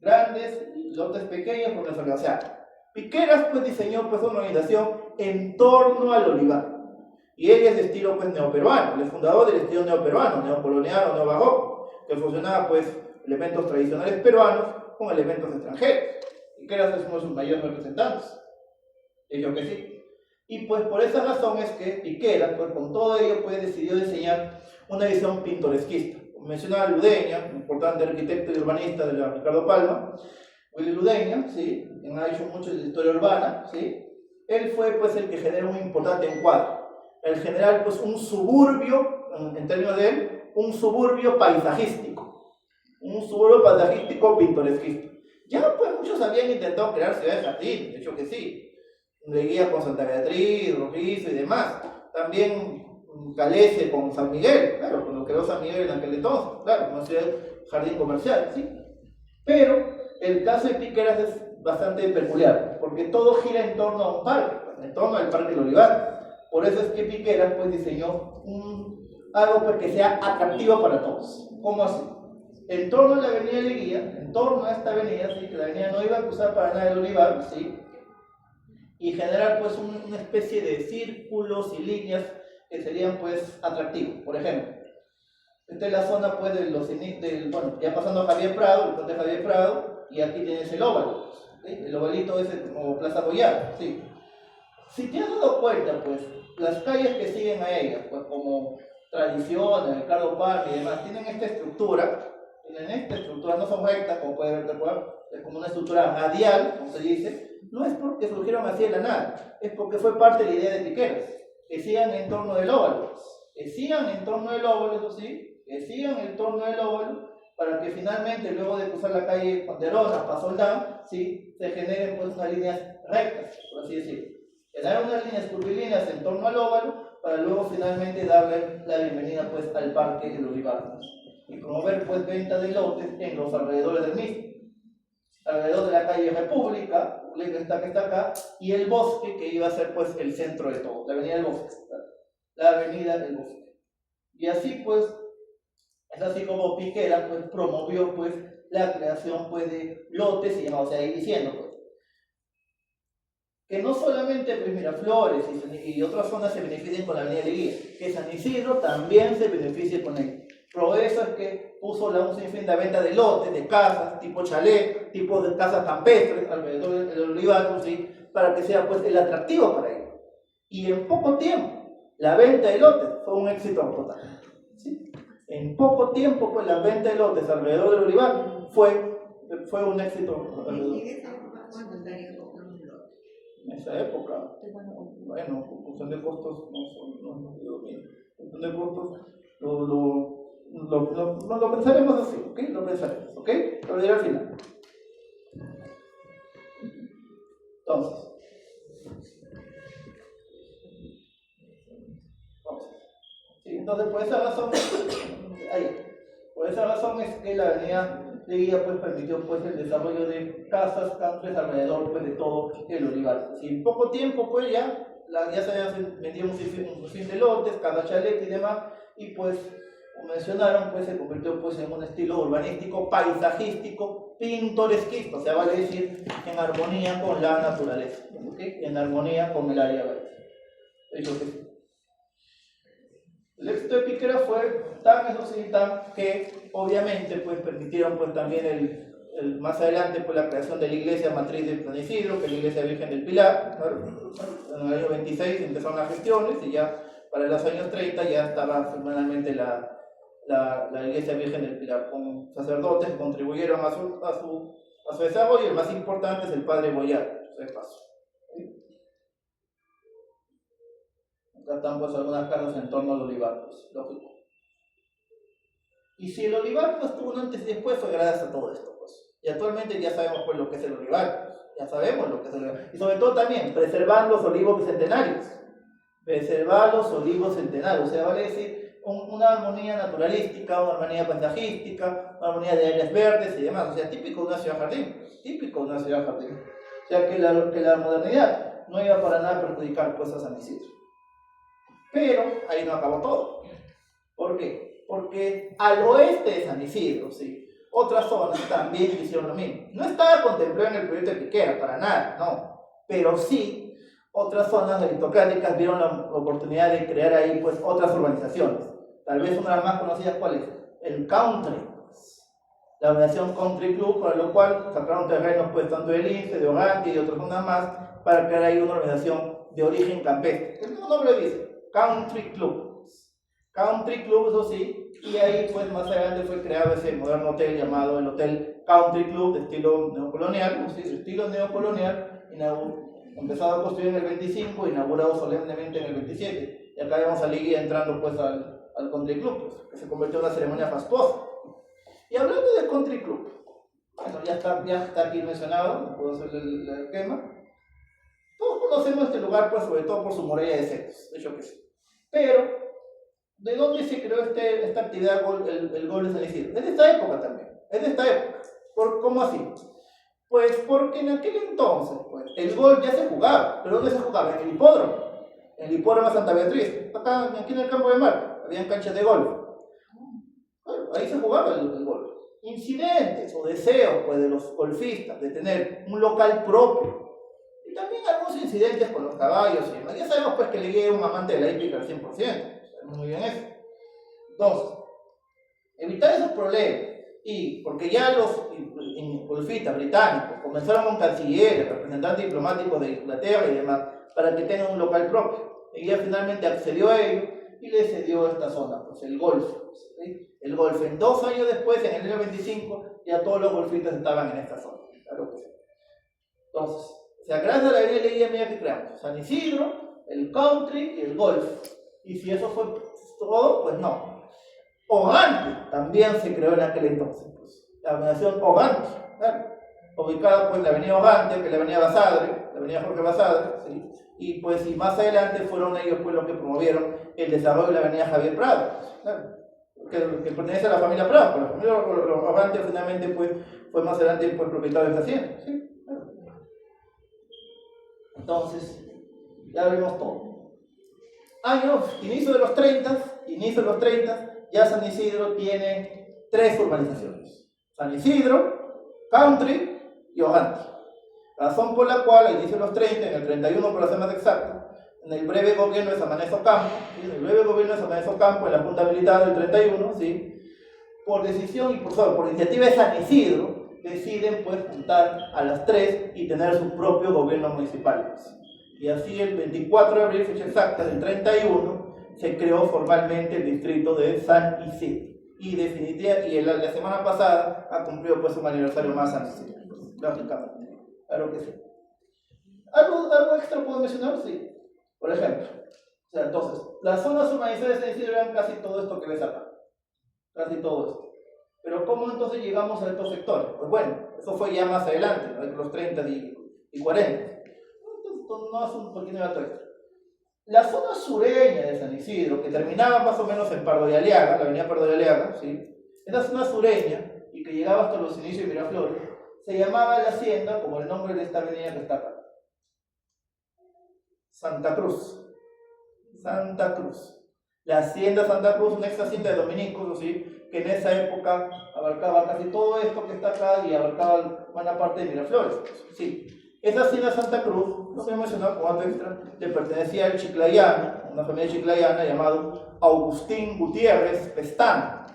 Grandes, lotes pequeños, con la soledad. O sea, Piqueras pues diseñó pues una organización en torno al olivar. Y él es de estilo pues neoperuano, el fundador del estilo neoperuano, neocolonial o neobarroco, que fusionaba pues elementos tradicionales peruanos con elementos extranjeros. Piqueras es uno de sus mayores representantes. Ello que sí. Y pues por esa razón es que Piqueras, pues con todo ello, pues decidió diseñar una visión pintoresquista. Como mencionaba Ludeña, un importante arquitecto y urbanista de la Ricardo Palma, Willy Ludeña, ¿sí? Quien ha hecho mucho de la historia urbana, ¿sí? Él fue pues el que generó un importante encuadre. El generar pues un suburbio, en términos de él, un suburbio paisajístico. Un suburbio paisajístico pintoresquista. Ya pues muchos habían intentado crear ciudades jardín, de hecho que sí. Leguía con Santa Beatriz, Rojizo y demás. También Calese con San Miguel, claro, cuando creó San Miguel en aquel entonces, claro, una ciudad jardín comercial, ¿sí? Pero el caso de Piqueras es bastante peculiar, porque todo gira en torno a un parque, en torno al Parque del Olivar. Por eso es que Piqueras pues diseñó algo pues, que sea atractivo para todos. ¿Cómo así? En torno a la avenida Leguía, en torno a esta avenida, ¿sí? Que la avenida no iba a cruzar para nada el Olivar, ¿sí? Y generar pues una especie de círculos y líneas que serían pues atractivos. Por ejemplo, esta es la zona pues bueno, ya pasando a Javier Prado, el puente de Javier Prado, y aquí tienes el óvalo, ¿sí? El ovalito es como Plaza Goyar, ¿sí? Si te has dado cuenta pues, las calles que siguen a ella, pues como Tradición, Ricardo Palma y demás, tienen esta estructura, no son rectas, como puede ver, es como una estructura radial, como se dice. No es porque surgieron así de la nada, es porque fue parte de la idea de Piqueras, que sigan en torno del óvalo, eso sí, que sigan en torno del óvalo, para que finalmente, luego de cruzar la calle Ponderona, Pasoldán, ¿sí? Se generen pues unas líneas rectas, por así decirlo. Generar unas líneas curvilíneas en torno al óvalo, para luego finalmente darle la bienvenida pues al Parque del Olivar, y promover pues venta de lotes en los alrededores del mismo. Alrededor de la calle República, que está acá, y el bosque, que iba a ser pues el centro de todo, la avenida del bosque. La avenida del bosque. Y así pues, es así como Piqueras pues promovió pues la creación pues de lotes y demás, o sea, ahí diciendo pues, que no solamente pues Miraflores y otras zonas se beneficien con la avenida Leguía, que San Isidro también se beneficie con ella. Por eso es que puso un sinfín de venta de lotes, de casas, tipo chalet, tipo de casas campestres, alrededor del olivar, ¿sí? Para que sea pues el atractivo para ellos. Y en poco tiempo, la venta de lotes fue un éxito total, ¿sí? En poco tiempo, pues la venta de lotes alrededor del olivar fue un éxito. ¿Cuánto estaría comprando un lote? En esa época, bueno, cuestión de costos, no digo bien. Cuestión de costos, lo pensaremos así, ¿ok? Lo pensaremos, ¿ok? Lo diré al final. Entonces, sí, entonces por esa razón es que la avenida Leguía pues permitió pues el desarrollo de casas, campos alrededor pues de todo el olivar. Así, en poco tiempo pues ya se habían vendido un sinfín de lotes, cada chalet y demás, y pues como mencionaron pues se convirtió pues en un estilo urbanístico, paisajístico, pintoresquista, o sea, vale decir en armonía con la naturaleza, ¿okay? En armonía con el área verde. Eso que sí. El éxito de Piqueras fue tan que obviamente pues permitieron pues también más adelante pues la creación de la iglesia matriz de San Isidro, que es la iglesia Virgen del Pilar, ¿no? En el año 26 empezaron las gestiones y ya para los años 30 ya estaba finalmente la iglesia Virgen del Pilar, con sacerdotes que contribuyeron a su desarrollo, y el más importante es el padre Boyar, de paso. Acá están pues algunas casas en torno al olivar, pues, lógico. Y si el olivar pues tuvo un antes y después, fue gracias a todo esto, pues. Y actualmente ya sabemos pues lo que es el olivar, pues. Ya sabemos lo que es el olivar. Y sobre todo también, preservar los olivos bicentenarios. Preservar los olivos centenarios, o sea, vale decir, una armonía naturalística, una armonía paisajística, una armonía de áreas verdes y demás. O sea, típico de una ciudad jardín, O sea, que la modernidad no iba para nada a perjudicar cosas a San Isidro. Pero ahí no acabó todo. ¿Por qué? Porque al oeste de San Isidro, ¿sí?, otras zonas también hicieron lo mismo. No estaba contemplado en el proyecto de Piquera, para nada, no. Pero sí, otras zonas aristocráticas vieron la oportunidad de crear ahí pues otras urbanizaciones. Tal vez una de las más conocidas, ¿cuál es? El country. La organización Country Club, para lo cual sacaron terrenos pues tanto del INSE, de Oranti y de otras zonas más, para crear ahí una organización de origen campestre. El mismo nombre dice, Country Club. Country Club, eso sí, y ahí pues más adelante fue creado ese moderno hotel llamado el Hotel Country Club de estilo neocolonial, ¿sí?, de estilo neocolonial, empezado a construir en el 25, inaugurado solemnemente en el 27, y acá vemos a Ligia entrando pues al Country Club, pues, que se convirtió en una ceremonia fastuosa. Y hablando del Country Club, bueno, ya está aquí mencionado, no puedo hacer el esquema. Todos conocemos este lugar, pues, sobre todo por su muralla de setos, de hecho que sí. Pero, ¿de dónde se creó esta actividad, el gol de San Isidro? Es de esta época también, es de esta época. ¿Cómo así? Pues porque en aquel entonces, pues, el gol ya se jugaba. ¿Pero dónde se jugaba? En el hipódromo. En el hipódromo de Santa Beatriz. Acá, aquí en el campo de Mar, habían canchas de golf. Bueno, ahí se jugaba el golf. Incidentes o deseos pues, de los golfistas de tener un local propio. Y también algunos incidentes con los caballos y demás. Ya sabemos pues que Leguía era un amante de la hípica al 100%. Sabemos muy bien eso. Entonces, evitar esos problemas. Y porque ya los golfistas británicos comenzaron con cancilleres, representantes diplomáticos de Inglaterra y demás, para que tengan un local propio. Ella finalmente accedió a ello y le cedió esta zona, pues el golf. ¿Sí? El golf, en 2 años después, en el año 25, ya todos los golfistas estaban en esta zona. Claro que sí. Entonces, o sea, gracias a la idea de Leguía Media que creamos San Isidro, el country y el golf. Y si eso fue todo, pues no. Ogante también se creó en aquel entonces, pues, la organización Ogante, claro, ubicada pues en la avenida Ogante, que es la avenida Basadre, la avenida Jorge Basadre, ¿sí? Y pues y más adelante fueron ellos pues los que promovieron el desarrollo de la avenida Javier Prado, claro, que pertenece a la familia Prado, pero la familia Ogante finalmente pues fue más adelante pues propietario de esa hacienda, ¿sí? Claro. Entonces, ya vimos todo. Inicio de los 30, ya San Isidro tiene 3 urbanizaciones. San Isidro, Country y Ogante. Razón por la cual, a inicio de los 30, en el 31 para ser más exacto, en el breve gobierno de Samaneso Campo, ¿sí?, en la Junta Militar del 31, ¿sí?, por decisión y por iniciativa de San Isidro, deciden pues juntar a las 3 y tener su propio gobierno municipal. Y así el 24 de abril, fecha exacta del 31, se creó formalmente el distrito de San Isidro. Y definitivamente, y la semana pasada ha cumplido pues un aniversario más San Isidro, lógicamente. Claro que sí. ¿Algo extra puedo mencionar? Sí. Por ejemplo, o sea, entonces, las zonas urbanizadas de San Isidro eran casi todo esto que ves acá. Casi todo esto. Pero ¿cómo entonces llegamos a estos sectores? Pues bueno, eso fue ya más adelante, ¿no?, entre los 30 y 40. Entonces, no es un pequeño dato extra. La zona sureña de San Isidro, que terminaba más o menos en Pardo de Aliaga, la avenida Pardo de Aliaga, ¿sí?, esa zona sureña, y que llegaba hasta los inicios de Miraflores, se llamaba la hacienda, como el nombre de esta avenida que está acá, Santa Cruz. Santa Cruz. La hacienda Santa Cruz, una ex hacienda de dominicos, ¿sí?, que en esa época abarcaba casi todo esto que está acá y abarcaba buena parte de Miraflores. Sí. Esa hacienda Santa Cruz, no se me mencionado como dato extra, le pertenecía al chiclayano, una familia chiclayana llamado Agustín Gutiérrez Pestana.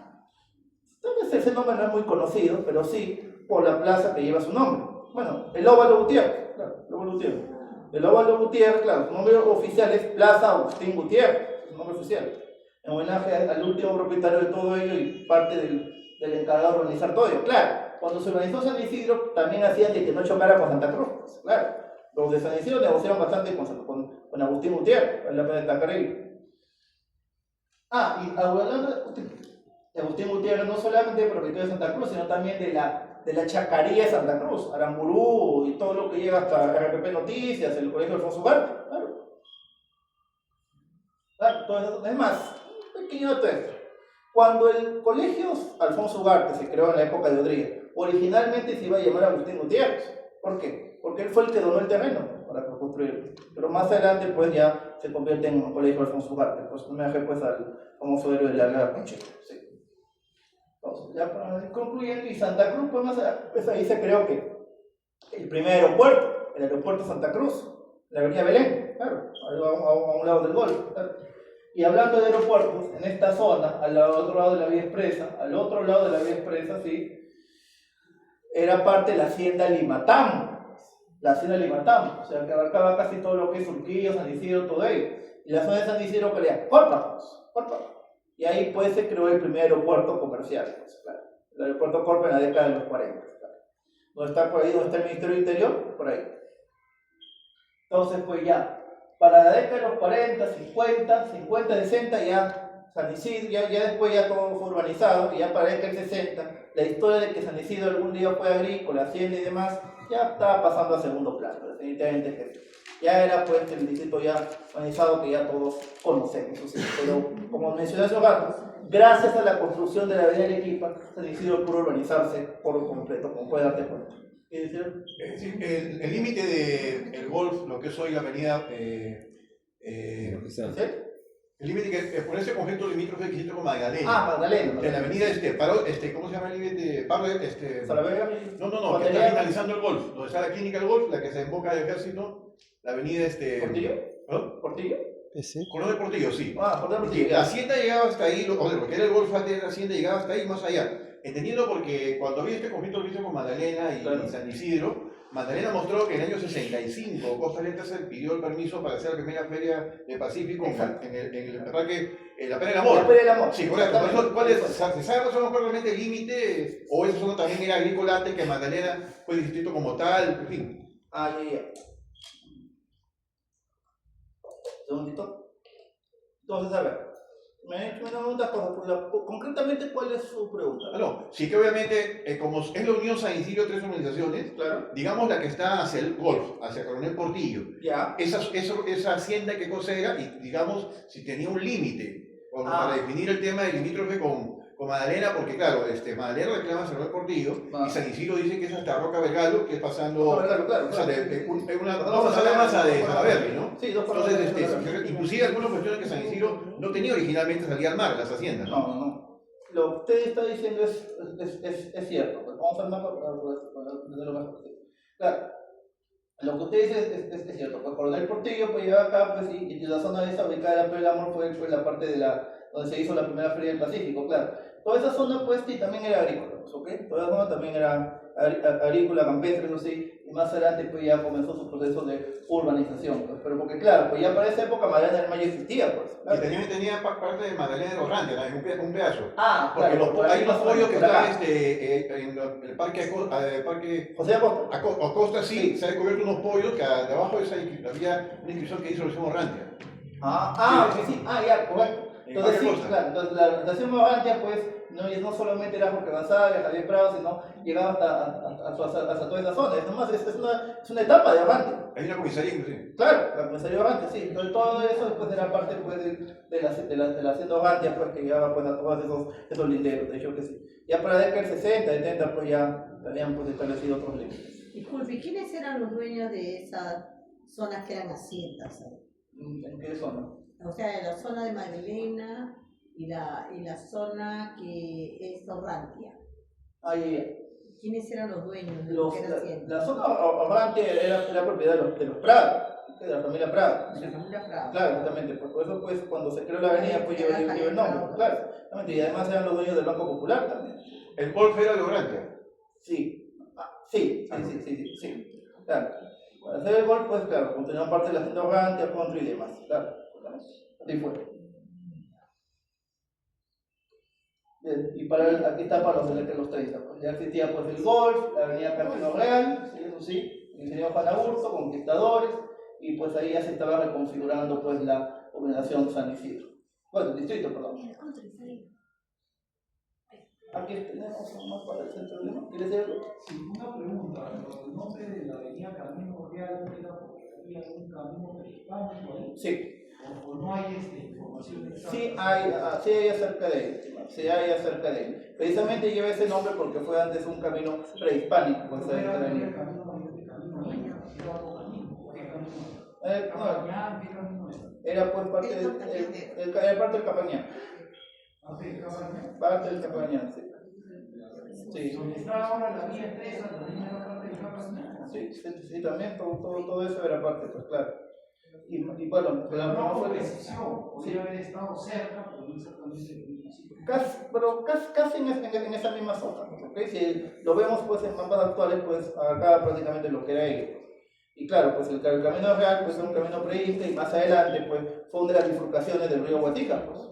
Tal vez ese nombre no es muy conocido, pero sí por la plaza que lleva su nombre. Bueno, el Óvalo Gutiérrez, claro, el Óvalo Gutiérrez. El Óvalo Gutiérrez, claro, su nombre oficial es Plaza Agustín Gutiérrez, su nombre oficial. En homenaje al último propietario de todo ello y parte del encargado de organizar todo ello. Claro, cuando se organizó San Isidro, también hacían de que no chocara con Santa Cruz. Pues, claro, los de San Isidro negociaron bastante con Agustín Gutiérrez, vale la pena destacar ahí. Y hablando de Agustín Gutiérrez, no solamente propietario de Santa Cruz, sino también de la Chacaría de Santa Cruz, Aramburú y todo lo que llega hasta RPP Noticias, el Colegio Alfonso Ugarte. Claro, todo eso. Es más, un pequeño dato extra. Cuando el Colegio Alfonso Ugarte se creó en la época de Odría, originalmente se iba a llamar Agustín Gutiérrez. ¿Por qué? Porque él fue el que donó el terreno para construirlo. Pero más adelante, pues ya se convierte en un colegio Alfonso Ugarte, pues un homenaje pues al famoso héroe de la guerra Pacheco. Sí. Entonces, ya para ir concluyendo, y Santa Cruz, pues ahí se creó que el primer aeropuerto, el aeropuerto Santa Cruz, la avenida Belén, claro, a un lado del Golfo. Claro. Y hablando de aeropuertos, en esta zona, al otro lado de la vía expresa, al otro lado de la vía expresa, sí, era parte de la hacienda Limatam, o sea, que abarcaba casi todo lo que es Surquillo, San Isidro, todo ello. Y la zona de San Isidro que era Córpagos. Y ahí pues se creó el primer aeropuerto comercial, pues, claro. El aeropuerto Corpa en la década de los 40, claro. ¿Dónde está por ahí? ¿Dónde está el Ministerio del Interior? Por ahí. Entonces pues ya, para la década de los 40, 50, 60 ya San Isidro, ya después ya todo fue urbanizado, y ya para la década del 60, la historia de que San Isidro algún día fue agrícola, hacienda y demás, ya estaba pasando a segundo plano, definitivamente que ya era pues el distrito ya urbanizado que ya todos conocemos, ¿sí? Pero como mencioné hace un rato, gracias a la construcción de la avenida Arequipa, San Isidro pudo urbanizarse por completo, como puede darte cuenta. Es decir, el límite del Golf, lo que es hoy la avenida, ¿Sí? el límite que por ese conjunto limítrofe que existe con Magdalena. Magdalena. En la avenida ¿cómo se llama el límite? Salavega. No, que está finalizando el Golf, donde está la clínica del Golf, la que se emboca del ejército, la avenida ¿Portillo? ¿no? ¿Portillo? Sí. Coronel Portillo, sí. Portillo. La hacienda llegaba hasta ahí, lo que era el Golf antes de la hacienda llegaba hasta ahí, más allá. Entendiendo porque cuando había este conflicto que hizo con Magdalena y claro. San Isidro, Magdalena mostró que en el año 65 Costa Rica se pidió el permiso para hacer la primera feria del Pacífico en el parque, la Feria del Amor. La Feria del Amor. Sí, correcto. ¿Se sabe más o menos realmente el límite? ¿O esa zona también era agrícola antes que Magdalena fue el distrito como tal? En fin. Ya. Segundito. Entonces, a ver. Me preguntas cosas. Concretamente, ¿cuál es su pregunta? No, sí que obviamente, como es la Unión San Isidro, tres organizaciones, Claro. digamos la que está hacia el Golf, hacia Coronel Portillo. Ya. Esa hacienda que cosa era, y digamos, si tenía un límite, para definir el tema del limítrofe con Magdalena, porque claro, Magdalena reclama San Coronel Portillo, y San Isidro dice que es hasta Roca Vergalo, que es pasando, claro. O sea, una pasada más a de Salaberry, ¿no? Sí, dos Entonces, inclusive algunas cuestiones que San Isidro no tenía originalmente salida al mar, las haciendas. No. Lo que usted está diciendo es cierto. Pues vamos al mapa para entenderlo mejor. Claro. Lo que usted dice es cierto. Pues Coronel Portillo pues llegaba acá, pues, y la zona de esa ubicada de la Feria del Amor fue la parte de donde se hizo la primera Feria del Pacífico, claro. Toda esa zona pues sí también era agrícola, ¿ok? Toda esa zona también era agrícola, campestre, eso sí, y más adelante pues ya comenzó su proceso de urbanización, pues, pero porque claro, pues ya para esa época Magdalena del Mar ya existía, pues. Claro. Y también tenía parte de Magdalena de los Randes, un pedazo. Porque claro, hay unos pollos que están en el parque José Acosta. Acosta, sí, se han descubierto unos pollos que debajo de esa había una inscripción que dice Organización Orrantia. Ya, correcto. Entonces, sí, claro, entonces la organización Orrantia, pues, no solamente era Jorge González, Javier Prado, sino llegaba hasta toda esa zona. Es una etapa de Orrantia. Hay una comisaría, inclusive. Claro, la comisaría Orrantia, sí. Entonces, todo eso después era parte pues, de la hacienda Orrantia, pues, que llegaba pues, a todos esos linderos, de hecho que sí. Ya para la década del 60, 70, pues ya tenían pues, establecido otros límites. Disculpe, ¿quiénes eran los dueños de esas zonas que eran haciendas? ¿En qué zona? O sea, la zona de Magdalena y la zona que es Orrantia. ¿Quiénes eran los dueños de lo que era hacienda? La zona Orrantia era propiedad de los Prado, de la familia Prado. De la familia Prado. Claro, exactamente. Por eso, pues, cuando se creó la avenida, pues lleva el nombre. Claro, exactamente. Y además eran los dueños del Banco Popular también. ¿El Golf era de Orrantia? Sí. Sí. Claro. Para hacer el Golf, pues, claro, contenía parte de la hacienda Orrantia, Contro y demás. Claro. Así fue. Bien, y aquí está para los 30. Pues ya existía pues, el Golf, la avenida Camino Real, ¿sí? Eso sí, el ingeniero Juan Aburto, Conquistadores, y pues ahí ya se estaba reconfigurando pues, la organización San Isidro. Bueno, el distrito, perdón. Aquí tenemos un mapa del centro de Lima. ¿Quieres decir algo? Sí, una pregunta. ¿El nombre de la avenida Camino Real era porque había un camino prehispánico ahí? Sí. ¿O no hay información exacta? Sí hay acerca de él, sí hay acerca de él. Precisamente lleva ese nombre porque fue antes un camino prehispánico, pues ¿No era esta el avenida. camino Niño? ¿Era otro camino? ¿Qué camino? No, ¿Cabañán? ¿Qué camino era? era pues parte era parte del Capañán. Ah, sí, Cabañán. Parte del Capañán, sí. Sí. Donde está ahora la vía empresa, también era parte del Cabañán. Sí, también todo eso era parte, pues claro. Y bueno, Pero no no fue por precisión, podría haber estado cerca, pero no exactamente en el mismo sitio. casi en esa misma zona, ¿okay? Si lo vemos pues en mapas actuales, pues acá prácticamente lo que era ello. Y claro, pues el camino real pues era un camino preísta y más adelante pues fue una de las bifurcaciones del río Guatica, pues.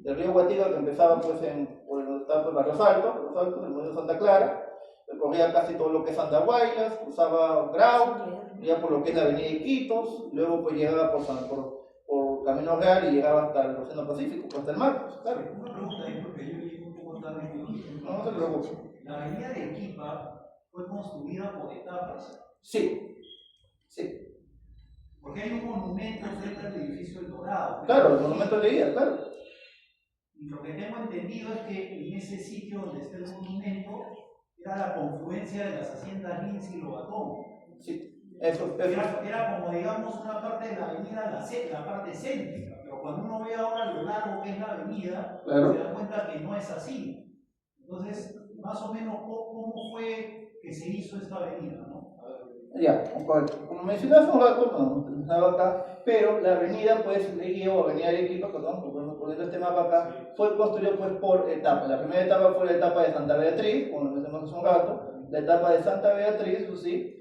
Del río Guatica que empezaba pues por donde estaba pues, Barrios Altos, el municipio de Santa Clara, recorría casi todo lo que es Andahuaylas, cruzaba Grau, ya por lo que es la avenida Iquitos, luego pues llegaba por Camino Real y llegaba hasta el Océano Pacífico, pues, hasta el mar, pues, claro. Una pregunta ahí, porque yo llegué un poco tarde en el No se preocupe. La avenida de Arequipa fue construida por etapas. Sí. Porque hay un monumento frente al edificio del Dorado. Claro, el monumento de guía, claro. Y lo que tengo entendido es que en ese sitio donde está el monumento era la confluencia de las haciendas Lins y Lobatón. Sí, Era como, digamos, una parte de la avenida, la parte céntrica, pero cuando uno ve ahora lo largo que es la avenida, claro. se da cuenta que no es así. Entonces, más o menos, ¿cómo fue que se hizo esta avenida, no? Ya, como mencioné hace un rato, no estaba acá, pero la avenida, pues, o avenida Arequipa, perdón, poniendo este mapa acá, fue construida pues por etapas. La primera etapa fue la etapa de Santa Beatriz, como mencionamos hace un rato, la etapa de Santa Beatriz, sí,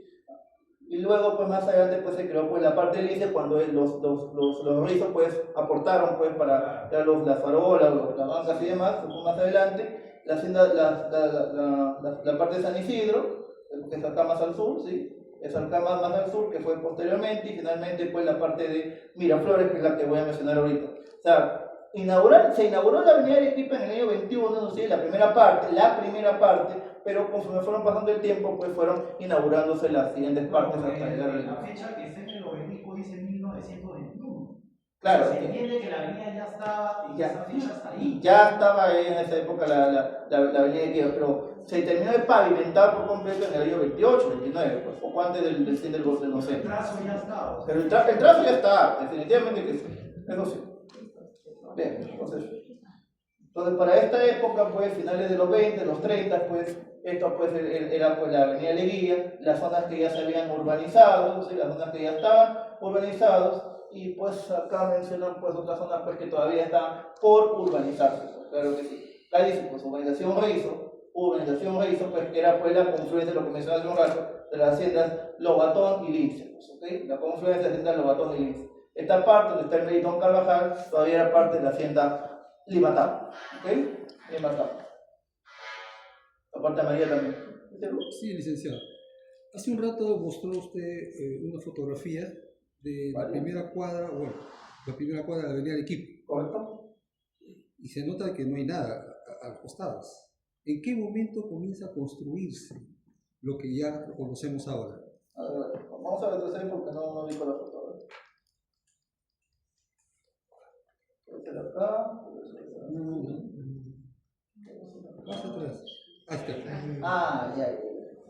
y luego pues más adelante pues se creó pues la parte del ICE cuando los rizos pues aportaron pues para las farolas, las bancas y demás, pues, más adelante, la parte de San Isidro, que es acá más al sur, sí, es acá más al sur, que fue posteriormente, y finalmente pues la parte de Miraflores, que es la que voy a mencionar ahorita. O sea, se inauguró la avenida Arequipa en el año 21, ¿sí? La primera parte, pero conforme fueron pasando el tiempo, pues fueron inaugurándose las siguientes partes hasta llegar La fecha que está en el obelisco dice 1921. Claro. Se entiende que la avenida ya estaba, y esa fecha está ahí. Ya estaba ahí en esa época la avenida Arequipa, pero se terminó de pavimentar por completo en el año 28, 29, pues, poco antes del fin del no sé. El trazo ya estaba. Pero el trazo ya está, definitivamente que sí. Eso sí. Bien, entonces para esta época, pues, finales de los 20, los 30, pues, esto pues era pues la avenida Leguía, las zonas que ya se habían urbanizado, ¿sí? Las zonas que ya estaban urbanizados, y pues acá mencionan pues otras zonas pues que todavía están por urbanizarse, pues, claro que sí. Acá dice pues urbanización Rizo, pues que era pues la confluencia de lo que mencioné hace un rato, de las haciendas Lobatón y Lince, pues, ¿okay? La confluencia de las haciendas Lobatón y Lince. Esta parte donde está el Meritón Carvajal todavía era parte de la hacienda Limatá, ¿ok? Limatá. La parte amarilla también. Sí, licenciado. Hace un rato mostró usted una fotografía de la primera cuadra, la primera cuadra de la avenida Arequipa. ¿Correcto? Y se nota que no hay nada a los costados. ¿En qué momento comienza a construirse lo que ya conocemos ahora? A ver, vamos a retroceder porque no vi con la foto. Acá. Más atrás. Ahí está. Ya.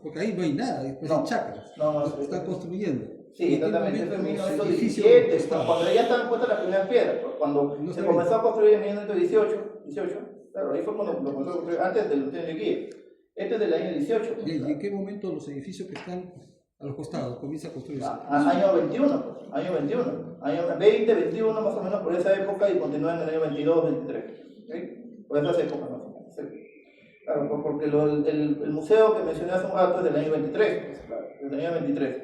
Porque ahí no hay nada, después hay chacras. No, están construyendo. Sí, exactamente. Fue en 1917, cuando ya estaban puestas las primeras piedras. Cuando se comenzó a construir en 1918, claro, ahí fue cuando lo comenzó a construir, antes del tren de guía. Este es del año 18. ¿Y en qué momento los edificios que están a los costados comienzan a construirse? Año 21, pues, año 21. Año 20, 21 más o menos por esa época y continúa en el año 22, 23. ¿Okay? Por esas épocas más o menos. ¿Sí? Claro, porque el museo que mencioné hace un rato es del año 23. Pues, claro, del año 23.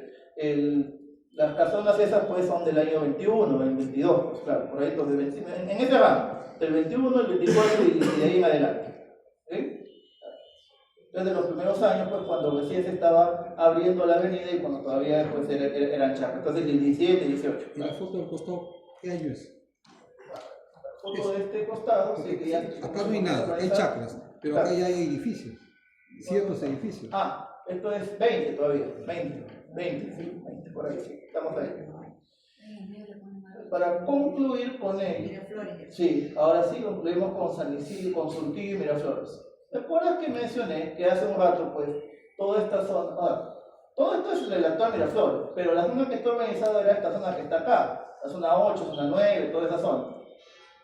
Las casonas esas pues son del año 21, el 22, pues claro, por ahí entonces, en ese rango, del 21, el 24 y de ahí en adelante. ¿Sí? Desde los primeros años, pues cuando recién se estaba abriendo la avenida y cuando todavía pues, eran chacras, entonces el 17, 18. ¿Y la foto del costado qué año es? La foto de este costado, sí, que ya... Acá no hay nada, hay chacras, pero claro. Acá ya hay edificios, ciertos edificios. Esto es 20 todavía, 20, sí, 20, por ahí, sí, estamos ahí. para concluir con ello, Miraflores. sí, ahora sí concluimos con San Isidro, con Surquillo y Miraflores. ¿Te acuerdas que mencioné que hace un rato, pues, toda esta zona, todo esto es el actual Miraflores, pero la zona que está organizada era esta zona que está acá, la zona 8, zona 9, toda esa zona.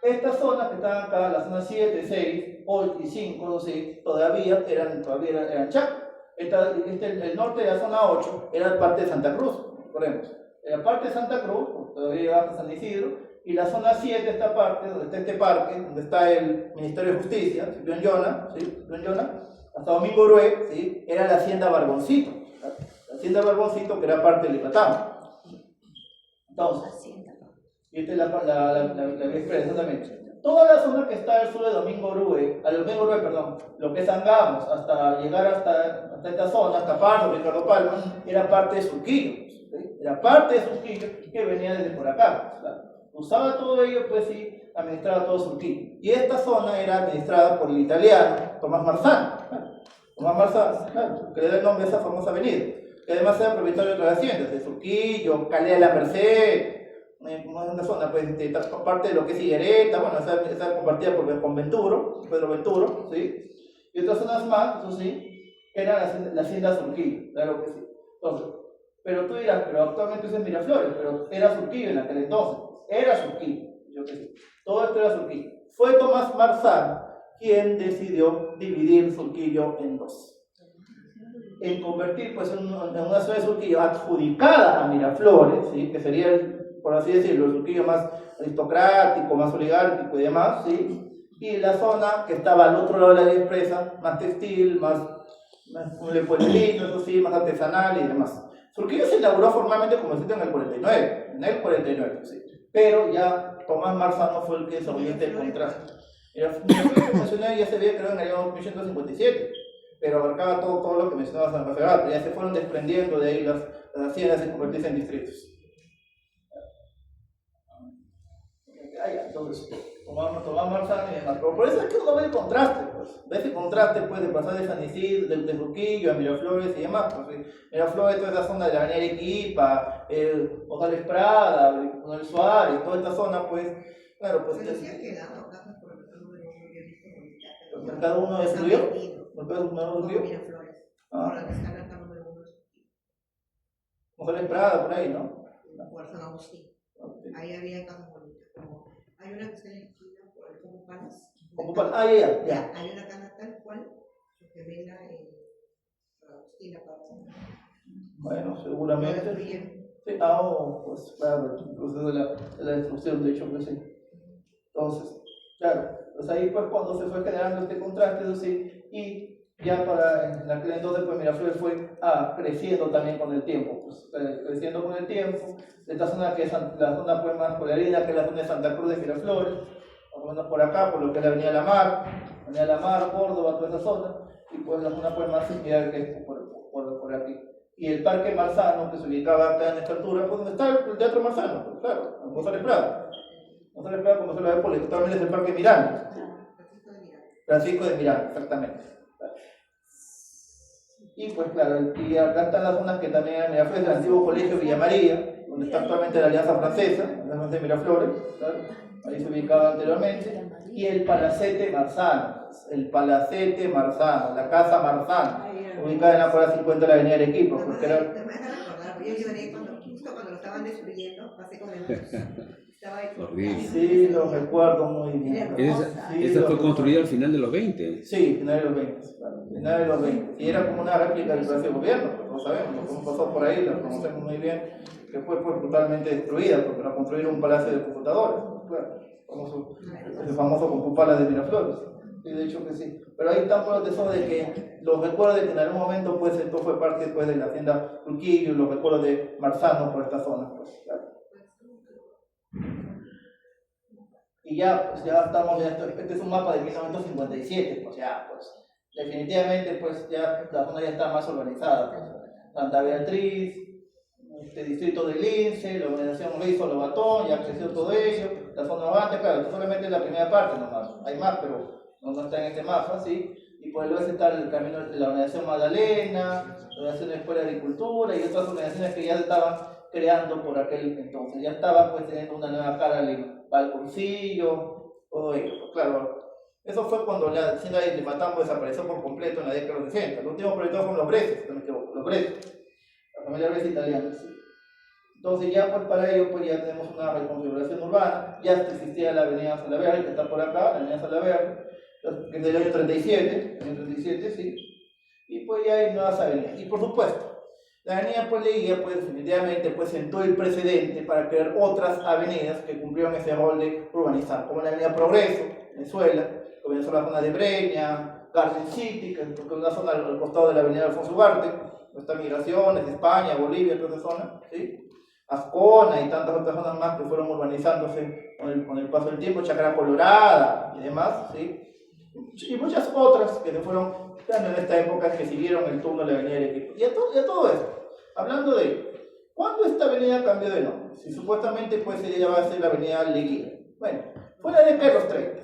Estas zonas que están acá, la zona 7, 6, 8 y 5, sí, todavía eran Chaco. El norte de la zona 8 era parte de Santa Cruz, recordemos. Era parte de Santa Cruz, todavía llegaba hasta San Isidro, y la zona 7, esta parte, donde está este parque, donde está el Ministerio de Justicia, Ciprián Yona, hasta Domingo Grue, ¿sí? Era la hacienda Barboncito. La hacienda Barboncito, que era parte del Ipatamo. Entonces, y esta es la vía expresa, exactamente. Toda la zona que está al sur de Domingo Grue, lo que es Angamos, hasta llegar hasta esta zona, hasta Pardo, Ricardo Palma, era parte de Surquillo. ¿Sí? Era parte de Surquillo que venía desde por acá. ¿Claro? Usaba todo ello, pues sí, administraba todo Surquillo. Y esta zona era administrada por el italiano Tomás Marzano. ¿Claro? Tomás Marzano, claro, que le da el nombre a esa famosa avenida. Que además era propietario de otras haciendas, de Surquillo, Calea de la Merced. Una zona, pues, parte de lo que es Higuereta, bueno, esa compartida con Venturo, Pedro Venturo, ¿sí? Y otras zonas más, eso sí, eran la hacienda Surquillo, claro que sí. Entonces, pero tú dirás, pero actualmente es en Miraflores, pero era Surquillo en aquel entonces, era Surquillo, yo que sé, todo esto era Surquillo. Fue Tomás Marzano quien decidió dividir Surquillo en dos, en convertir, pues, en una zona de Surquillo adjudicada a Miraflores, ¿sí? Que sería por así decirlo, el Surquillo más aristocrático, más oligárquico y demás, ¿sí? Y la zona que estaba al otro lado de la vía expresa, más textil, más pueblerino, eso sí, más artesanal y demás. Surquillo se inauguró formalmente como sitio en el 49, sí. Pero ya Tomás Marzano fue el que desarrolló este contraste. Mira, que mencioné ya se veía, creo, en el año 1857, pero abarcaba todo lo que mencionaba San Rafael, ya se fueron desprendiendo de ahí las haciendas y convertirse en distritos. Entonces, Tomás Marzano y demás. Pero por eso es que uno ve el contraste, pues. Ve ese contraste, pues, de pasar de San Isidro, de Surquillo a Miraflores y demás. Pues, ¿sí? Miraflores, toda esa zona de la avenida Arequipa, González Prada, Manuel Suárez, toda esta zona, pues, claro, pues. Pero sí ha quedado casas por el número uno, yo he visto bonitas. ¿El mercado 1 destruyó? ¿El mercado 1 destruyó? Miraflores. Por la que está el número 1. González Prada, por ahí, ¿no? Por San Agustín. Ahí había casas bonitas. Hay una que está en la esquina por el Como Palas. Ya. Hay una casa tal cual que vela en San Agustín, la parte. Bueno, seguramente. Sí, pues claro, el proceso de la destrucción, de hecho, pues sí. Entonces, claro, pues ahí pues cuando se fue generando este contraste, eso sí, y ya en aquel entonces, pues Miraflores fue creciendo también con el tiempo, pues creciendo con el tiempo. Esta zona que es la zona pues más pueblerina, que es la zona de Santa Cruz de Miraflores, más o menos por acá, por lo que es la Avenida La Mar, Córdoba, toda esa zona, y pues la zona pues más similar que es por aquí. Y el Parque Marzano, que se ubicaba acá en esta altura, pues donde está el Teatro Marzano, pues claro, en González Prada. González Prada, como se lo ve, porque actualmente es el Parque Miranda. Francisco de Miranda, exactamente. Y pues claro, y acá están las zonas que también eran Miraflores, el antiguo Colegio Villa María, donde está actualmente la Alianza Francesa, la zona de Miraflores, claro, ahí se ubicaba anteriormente, y el Palacete Marzano, la Casa Marzano, ubicada en la cuadra 50 de la Avenida Arequipa, porque era... Yo lloré justo cuando lo estaban destruyendo, pasé con el bus. Sí, lo recuerdo muy bien. Esa fue construida al final de los 20. Sí, final de los 20. Claro, final de los 20. Y era como una réplica del Palacio de Gobierno, pues no sabemos, lo que pasó por ahí, lo conocemos muy bien, que fue pues brutalmente destruida, porque no construyeron un palacio de computadores, claro, el famoso Compupala de Miraflores. Sí, de hecho que sí. Pero ahí están por eso de que los recuerdos de que en algún momento pues esto fue parte pues, de la hacienda Surquillo, los recuerdos de Marzano por esta zona, pues, claro. Y ya estamos, este es un mapa de 1957, pues ya, pues, definitivamente, pues ya la zona ya está más organizada, pues, Santa Beatriz, distrito de Lince, la organización Rizo Lobatón, ya creció todo ello, la zona Ovante, claro, esto solamente es la primera parte nomás, hay más, pero no está en este mapa, ¿sí? Y por el oeste está el camino de la organización Magdalena, la organización de Escuela de Agricultura y otras organizaciones que ya estaban creando por aquel entonces. Ya estaba pues teniendo una nueva cara a Lima, Balconcillo, todo ello. Pues, claro, eso fue cuando la hacienda de Limatambo desapareció por completo en la década de los 60. Los últimos proyectos fueron los Brezzi, si no me equivoco, los Brezzi, la familia Brezzi italiana. ¿Sí? Entonces ya pues para ello pues ya tenemos una reconfiguración urbana, ya existía la avenida Salaverde, que está por acá, la avenida Salaverde, que es del año 37, sí, y pues ya hay nuevas avenidas. Y por supuesto, la avenida pues Leguía pues definitivamente pues sentó el precedente para crear otras avenidas que cumplieron ese rol de urbanizar, como la avenida Progreso, Venezuela, que comenzó la zona de Breña, Garden City, que es una zona al costado de la avenida Alfonso Ugarte, donde están migraciones de España, Bolivia, toda esa zona, ¿sí? Ascona y tantas otras zonas más que fueron urbanizándose con el paso del tiempo, Chacra Colorada y demás, ¿sí? Y muchas otras que se fueron dando en esta época que siguieron el turno de la avenida Arequipa. Y a todo esto, hablando de ello, ¿cuándo esta avenida cambió de nombre? Si supuestamente pues ella va a ser la avenida Leguía. Bueno, fue en la década de los 30,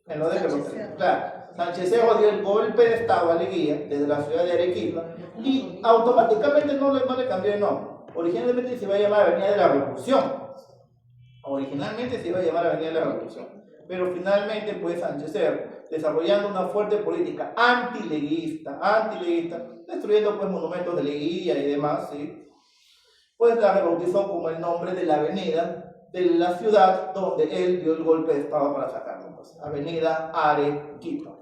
en la década de los 30, claro. Sánchez Cerro dio el golpe de estado a Leguía desde la ciudad de Arequipa y automáticamente no le cambió de nombre. Originalmente se iba a llamar Avenida de la Revolución. Pero finalmente, pues Sánchez Cerro, desarrollando una fuerte política antileguista, destruyendo pues monumentos de Leguía y demás, ¿sí? Pues la rebautizó como el nombre de la avenida de la ciudad donde él dio el golpe de estado para sacarlo, pues, Avenida Arequipa.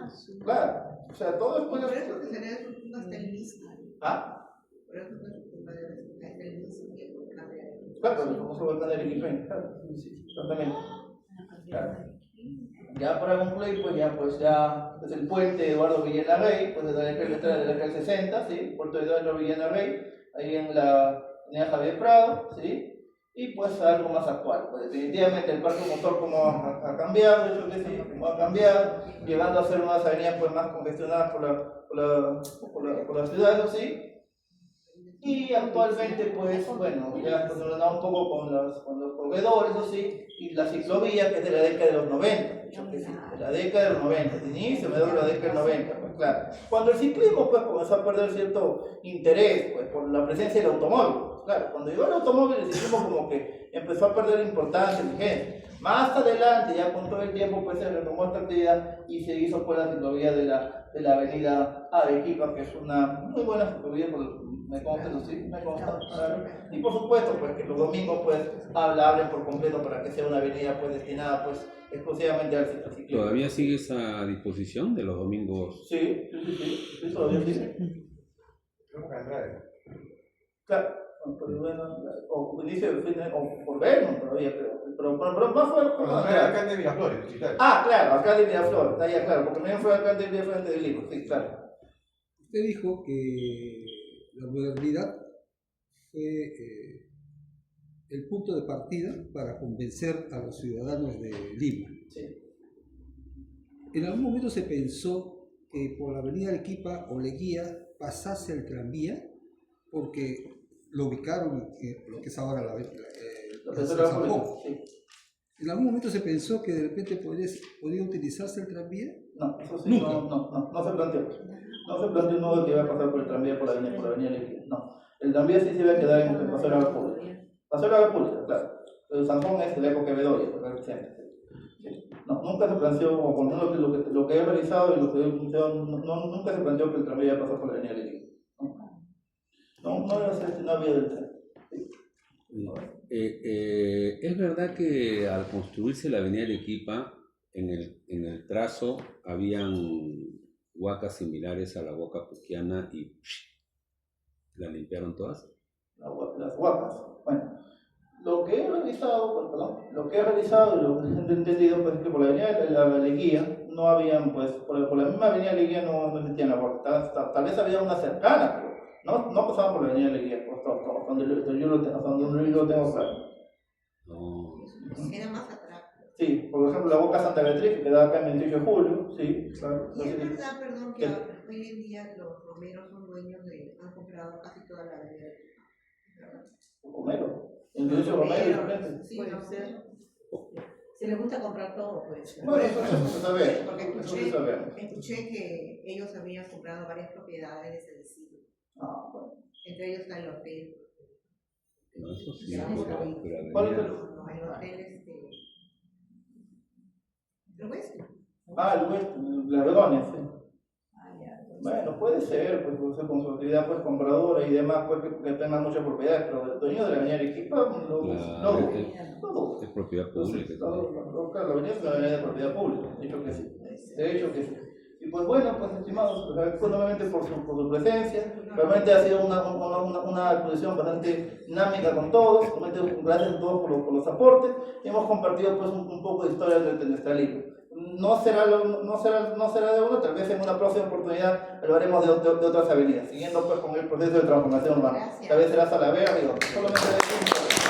¿Sí? Claro, o sea, todo es... Por eso que se le da su hasta el mismo. ¿Ah? Por eso que su tumba debe ser hasta el mismo tiempo que la de Claro, el famoso volcán de Arequipa, claro, sí, exactamente. Claro. Ya para concluir, pues ya es el puente Eduardo Villena Rey, pues desde la década del 60, ¿sí? Puerto Eduardo Villena Rey, ahí en la avenida Javier Prado, ¿sí? Y pues algo más actual, pues definitivamente el parque motor como ha cambiado, yo creo que sí, como ha cambiado, llegando a ser unas avenidas pues más congestionadas por la ciudad, ¿sí? Y actualmente, pues, bueno, ya pues, nos da un poco con los corredores, eso sí, y la ciclovía, que es de la década de los 90, yo que sí, de la década de los 90, de inicio, de la década del 90, pues claro. Cuando el ciclismo, pues, comenzó a perder cierto interés, pues, por la presencia del automóvil, pues, claro, cuando llegó el automóvil, el ciclismo como que empezó a perder importancia y vigencia. Más adelante, ya con todo el tiempo, pues, se retomó esta actividad y se hizo, pues, la ciclovía de la avenida Arequipa, que es una muy buena ciclovía, me consta, claro. Y por supuesto, pues que los domingos pues hablen por completo para que sea una avenida pues destinada pues exclusivamente al ciclismo. ¿Todavía sigue esa disposición de los domingos? Sí, todavía sigue. Claro, pero bueno, o inicio del fin, o por vernos todavía, pero más fue alcalde de Miraflores, sí, claro. Ah, claro, alcalde de Miraflores, está ya claro, porque también fue alcalde de Miraflores de Lima, sí, claro. Usted dijo que la modernidad fue el punto de partida para convencer a los ciudadanos de Lima. Sí. En algún momento se pensó que por la avenida Arequipa o Leguía pasase el tranvía, porque lo ubicaron en lo que es ahora la San Juan. Sí. ¿En algún momento se pensó que de repente podía utilizarse el tranvía? No, eso sí, Nunca. no se planteó. No se planteó uno que iba a pasar por el tranvía por la avenida Leguía. No. El tranvía sí se iba a quedar en Paseo de la República. Paseo de la República, claro. Pero San Juan es de la época de Bedoya, sí. No, nunca se planteó, o por lo menos lo que he revisado y lo que he planteado, nunca se planteó que el tranvía iba a pasar por la avenida Leguía. No iba a ser una vía del tren. Sí. Es verdad que al construirse la avenida Arequipa, en el trazo habían huacas similares a la huaca puquiana y ¿la limpiaron todas? Las huacas. Bueno, lo que he revisado y lo que he entendido pues, es que por la avenida de la Leguía no habían, pues, por la misma avenida Leguía no existían las huacas. Tal vez había una cercana, pero no pasaban por la avenida Leguía, por donde yo lo tengo claro. No. Era más atrás. Sí, por ejemplo, la Boca Santa Beatriz, que quedaba acá en 28 de julio, sí, claro. Y es verdad, perdón, que hoy en día los romeros son dueños han comprado casi toda la avenida. Romero, en 28 de Romero, sí, Puede no, ser. Si les gusta comprar todo, pues. bueno, eso se sabe, porque eso sí sabemos. escuché que ellos habían comprado varias propiedades de ese distrito. Ah, bueno. Entre ellos está el hotel. No, eso sí, Ya, pero ¿Cuál es avenida- El hotel el Westin. el West, la Begonia, sí. Ah, ya. Bueno, puede ser, pues, con su actividad pues, compradora y demás, pues, que tengan muchas propiedades, pero el dueño de la avenida Arequipa, no dudo. es propiedad pública. Claro, la avenida es una avenida de propiedad pública, de hecho que sí. De hecho que sí. Y pues bueno, pues estimados, les agradezco nuevamente por su presencia. Realmente ha sido una exposición bastante dinámica con todos. Realmente gracias a todos por los aportes. Hemos compartido pues un poco de historia de nuestra libro. No será de uno, tal vez en una próxima oportunidad lo haremos de otras avenidas, siguiendo pues con el proceso de transformación urbana. Gracias. Tal vez será Salaverry o solamente de